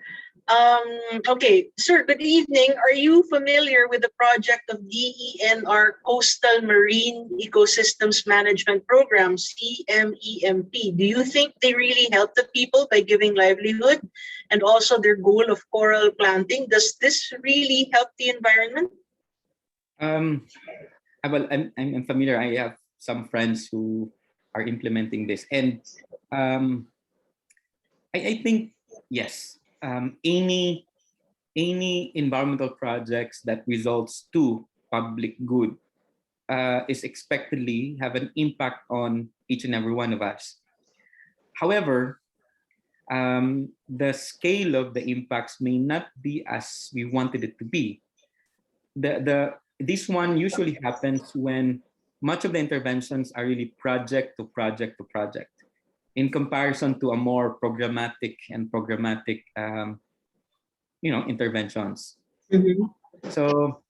Okay, sir, good evening. Are you familiar with the project of DENR Coastal Marine Ecosystems Management Program, CMEMP? Do you think they really help the people by giving livelihood and also their goal of coral planting? Does this really help the environment? Well, I'm familiar. I have some friends who are implementing this, and I think yes. Any environmental projects that results to public good is expectedly have an impact on each and every one of us. However, the scale of the impacts may not be as we wanted it to be. This one usually happens when much of the interventions are really project to project to project, in comparison to a more programmatic interventions. Mm-hmm. So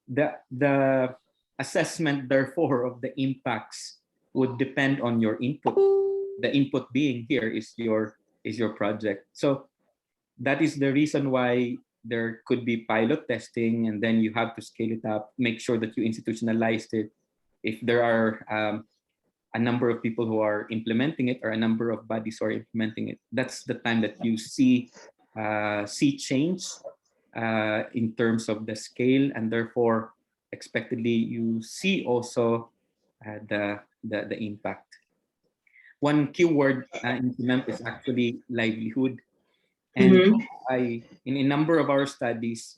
the assessment, therefore, of the impacts would depend on your input. The input being here is your project. So that is the reason why there could be pilot testing, and then you have to scale it up, make sure that you institutionalized it. If there are a number of people who are implementing it or a number of bodies who are implementing it, that's the time that you see change in terms of the scale, and therefore expectedly you see also the impact. One keyword in CMEMP is actually livelihood, and in a number of our studies,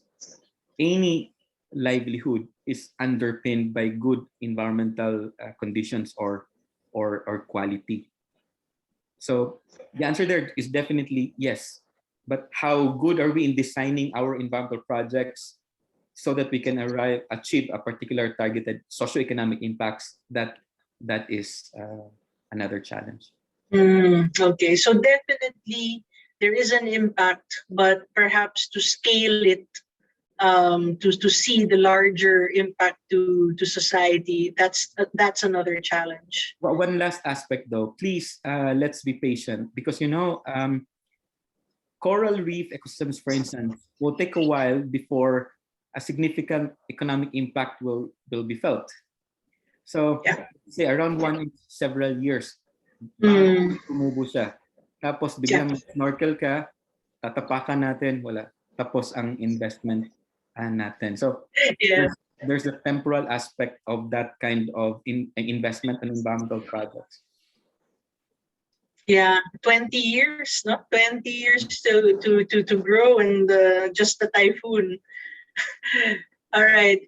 any livelihood is underpinned by good environmental conditions or quality. So the answer there is definitely yes. But how good are we in designing our environmental projects so that we can achieve a particular targeted socioeconomic impacts that that is another challenge. Okay, so definitely there is an impact, but perhaps to scale it, to see the larger impact to society, that's another challenge. Well, one last aspect though, please let's be patient because coral reef ecosystems, for instance, will take a while before a significant economic impact will be felt. So, Yeah. say around one in several years, Mm, tumubo siya. Tapos yeah. biglang snorkel ka, tatapakan natin, wala. Tapos ang investment natin. So, Yeah. there's a temporal aspect of that kind of investment and environmental projects. Yeah, 20 years, no? 20 years to grow and just the typhoon. All right.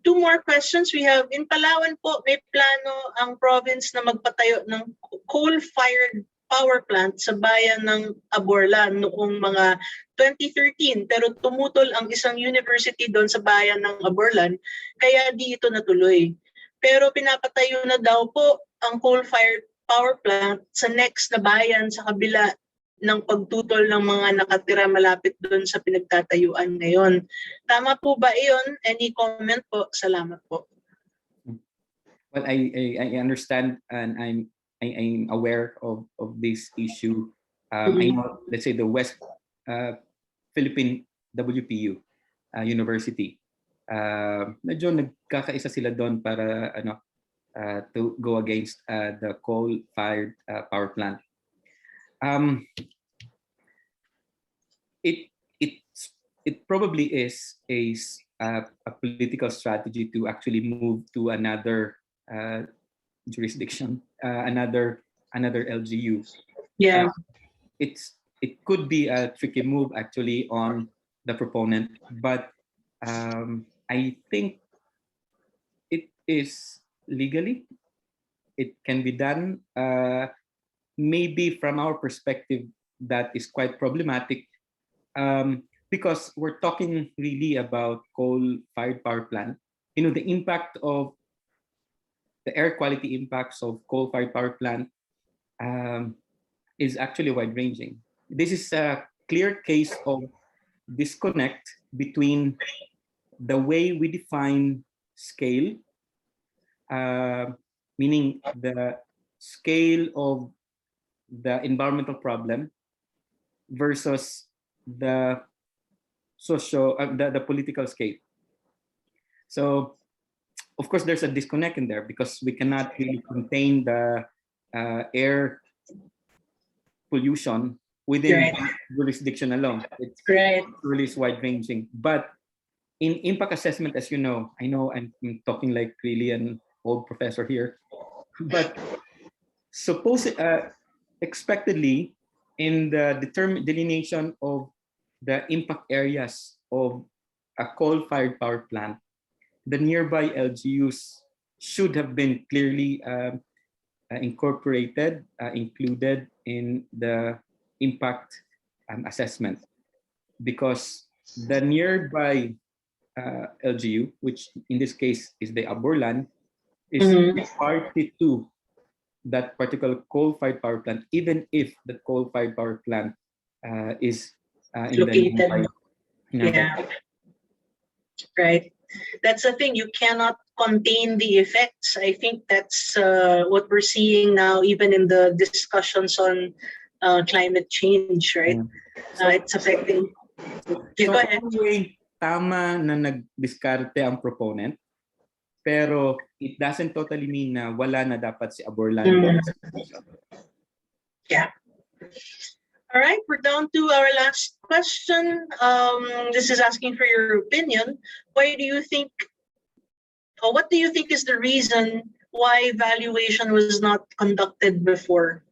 Two more questions. We have in Palawan po, may plano ang province na magpatayo ng coal-fired power plant sa bayan ng Aborlan noong mga 2013 pero tumutol ang isang university doon sa bayan ng Aborlan kaya di ito natuloy. Pero pinapatayo na daw po ang coal-fired power plant sa next na bayan sa kabila ng pagtutol ng mga nakatira malapit doon sa pinagtatayuan ngayon. Tama po ba iyon? Any comment po? Salamat po. Well, I understand and I'm aware of this issue. I know, let's say the West Philippine WPU University. Medyo nagkakaisa sila doon para to go against the coal-fired power plant. It probably is a political strategy to actually move to another jurisdiction, another LGU. Yeah. It could be a tricky move actually on the proponent, but I think it is legally, it can be done. Maybe from our perspective, that is quite problematic because we're talking really about coal-fired power plant. The impact of the air quality impacts of coal-fired power plant is actually wide-ranging. This is a clear case of disconnect between the way we define scale, meaning the scale of the environmental problem versus the the political scale. So, of course, there's a disconnect in there because we cannot really contain the air pollution within jurisdiction alone. It's really wide-ranging. But in impact assessment, as you know, I know I'm talking like really an old professor here, but expectedly, in the delineation of the impact areas of a coal-fired power plant, the nearby LGUs should have been clearly incorporated, included in the impact assessment, because the nearby LGU, which in this case is the Aborlan, is party to that particular coal-fired power plant, even if the coal-fired power plant is located. Yeah. Right. That's the thing. You cannot contain the effects. I think that's what we're seeing now, even in the discussions on climate change, right? It's affecting. Yeah, go ahead. Anyway, tama na nag-diskarte ang proponent, pero it doesn't totally mean na wala na dapat si Aborlan. Yeah. All right, we're down to our last question. This is asking for your opinion. Why do you think, or what do you think is the reason why valuation was not conducted before?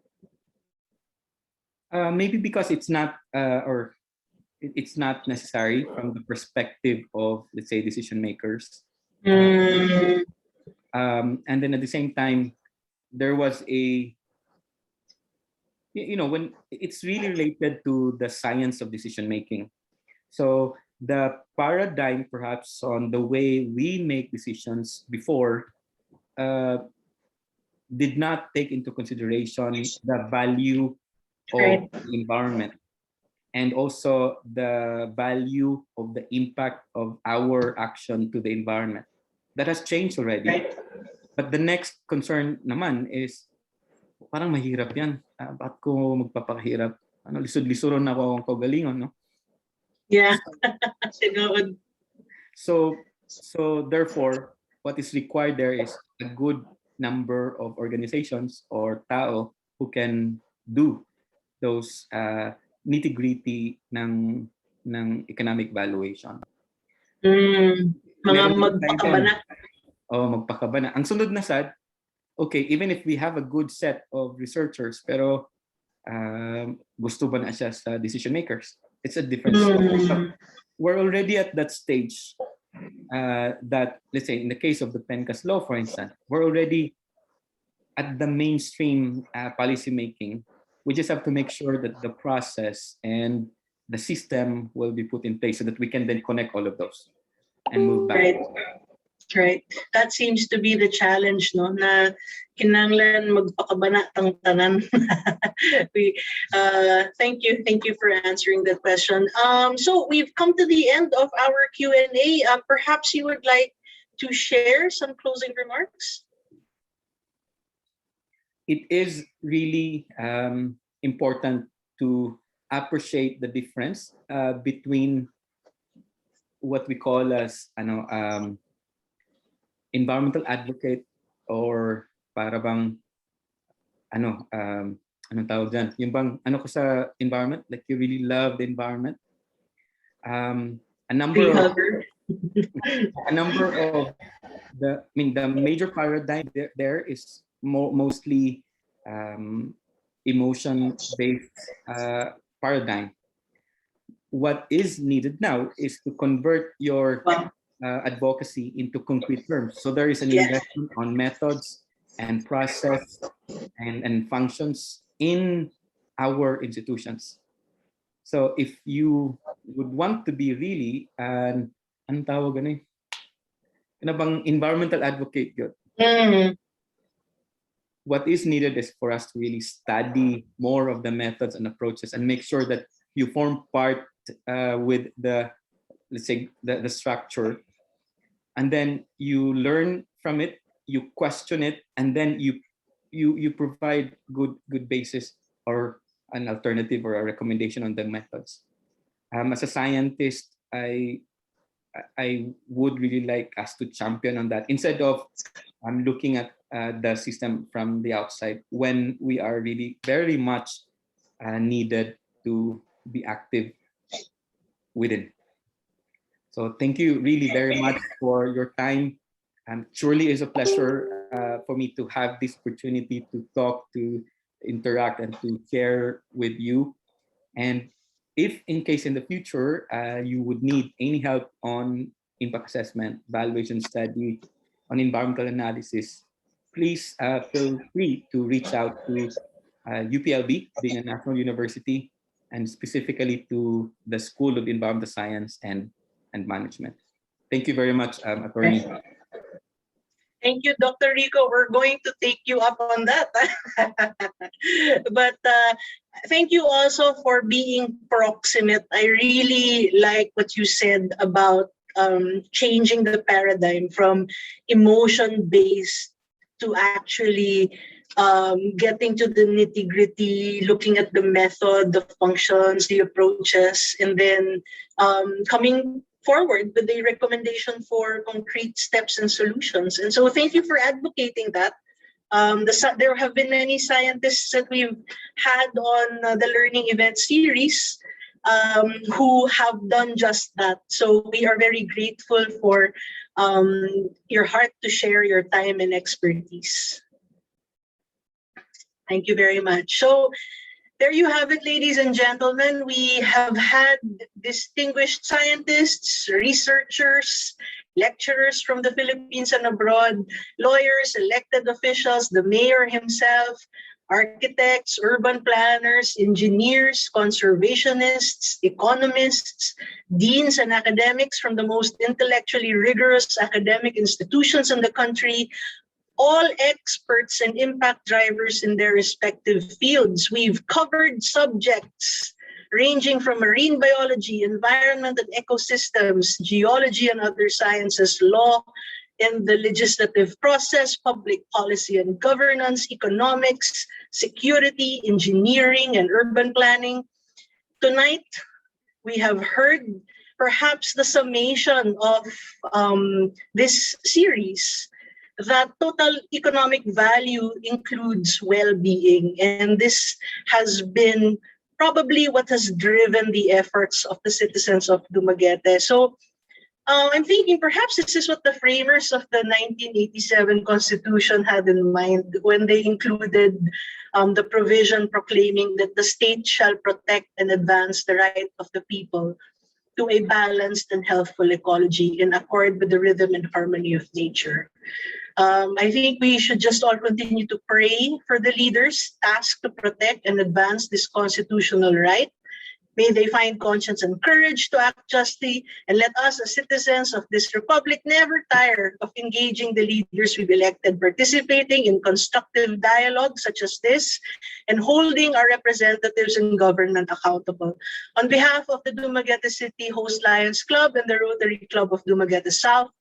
Maybe because it's not, or it's not necessary from the perspective of, let's say, decision makers. And then at the same time, there was a, when it's really related to the science of decision making. So the paradigm perhaps on the way we make decisions before did not take into consideration the value of Right. the environment and also the value of the impact of our action to the environment. That has changed already. Right. But the next concern naman is, parang mahirap yan. Ba't ko magpapakahirap? Lisod-lisoron ako ang kagalingon, no? Yeah. Sinood. So therefore, what is required there is a good number of organizations or tao who can do those nitty-gritty ng economic valuation. Mga Meron din tayo magpakabana. Magpakabana. Ang sunod na sad, okay, even if we have a good set of researchers, pero gusto ba na siya sa decision makers? It's a different story. So, we're already at that stage that, let's say, in the case of the PENCAS law, for instance, we're already at the mainstream policy making. We just have to make sure that the process and the system will be put in place so that we can then connect all of those and move back. Right. That seems to be the challenge, no? Na kinanglan magpakabana tang tanan. Thank you for answering that question. So we've come to the end of our Q&A. Perhaps you would like to share some closing remarks? It is really important to appreciate the difference between what we call as environmental advocate or para bang anong tawag dyan? Yung bang ko sa environment, like you really love the environment. A number of the major paradigm there is mostly emotion-based paradigm. What is needed now is to convert your advocacy into concrete terms. So there is an investment on methods and process and functions in our institutions. So if you would want to be really anong tawag bang environmental advocate yun? What is needed is for us to really study more of the methods and approaches and make sure that you form part with the, let's say, the structure, and then you learn from it, you question it, and then you provide good basis or an alternative or a recommendation on the methods. As a scientist, I would really like us to champion on that instead of looking at the system from the outside when we are really very much needed to be active within. So thank you really very much for your time. Truly is a pleasure for me to have this opportunity to talk, to interact, and to share with you. And if in case in the future you would need any help on impact assessment, valuation study, on environmental analysis, please feel free to reach out to UPLB, being a national university, and specifically to the School of Environmental Science and Management. Thank you very much, Attorney. Thank you, Dr. Rico. We're going to take you up on that. But thank you also for being proximate. I really like what you said about changing the paradigm from emotion-based to actually getting to the nitty-gritty, looking at the method, the functions, the approaches, and then coming forward with a recommendation for concrete steps and solutions. And so thank you for advocating that. There have been many scientists that we've had on the Learning Event series who have done just that. So we are very grateful for your heart to share your time and expertise. Thank you very much. So there you have it, ladies and gentlemen. We have had distinguished scientists, researchers, lecturers from the Philippines and abroad, lawyers, elected officials, the mayor himself, architects, urban planners, engineers, conservationists, economists, deans and academics from the most intellectually rigorous academic institutions in the country, all experts and impact drivers in their respective fields. We've covered subjects ranging from marine biology, environment and ecosystems, geology and other sciences, law and the legislative process, public policy and governance, economics, security, engineering, and urban planning. Tonight, we have heard perhaps the summation of this series, that total economic value includes well-being, and this has been probably what has driven the efforts of the citizens of Dumaguete. So I'm thinking perhaps this is what the framers of the 1987 Constitution had in mind when they included the provision proclaiming that the state shall protect and advance the right of the people to a balanced and healthful ecology in accord with the rhythm and harmony of nature. I think we should just all continue to pray for the leaders tasked to protect and advance this constitutional right. May they find conscience and courage to act justly, and let us as citizens of this republic never tire of engaging the leaders we've elected, participating in constructive dialogue such as this, and holding our representatives in government accountable. On behalf of the Dumaguete City Host Lions Club and the Rotary Club of Dumaguete South,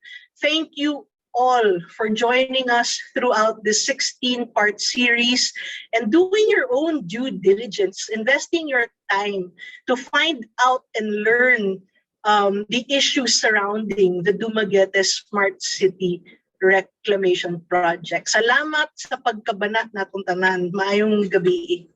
thank you all for joining us throughout this 16-part series and doing your own due diligence, investing your time to find out and learn the issues surrounding the Dumaguete Smart City Reclamation Project. Salamat sa pagkabanat natong tanan. Maayong gabi.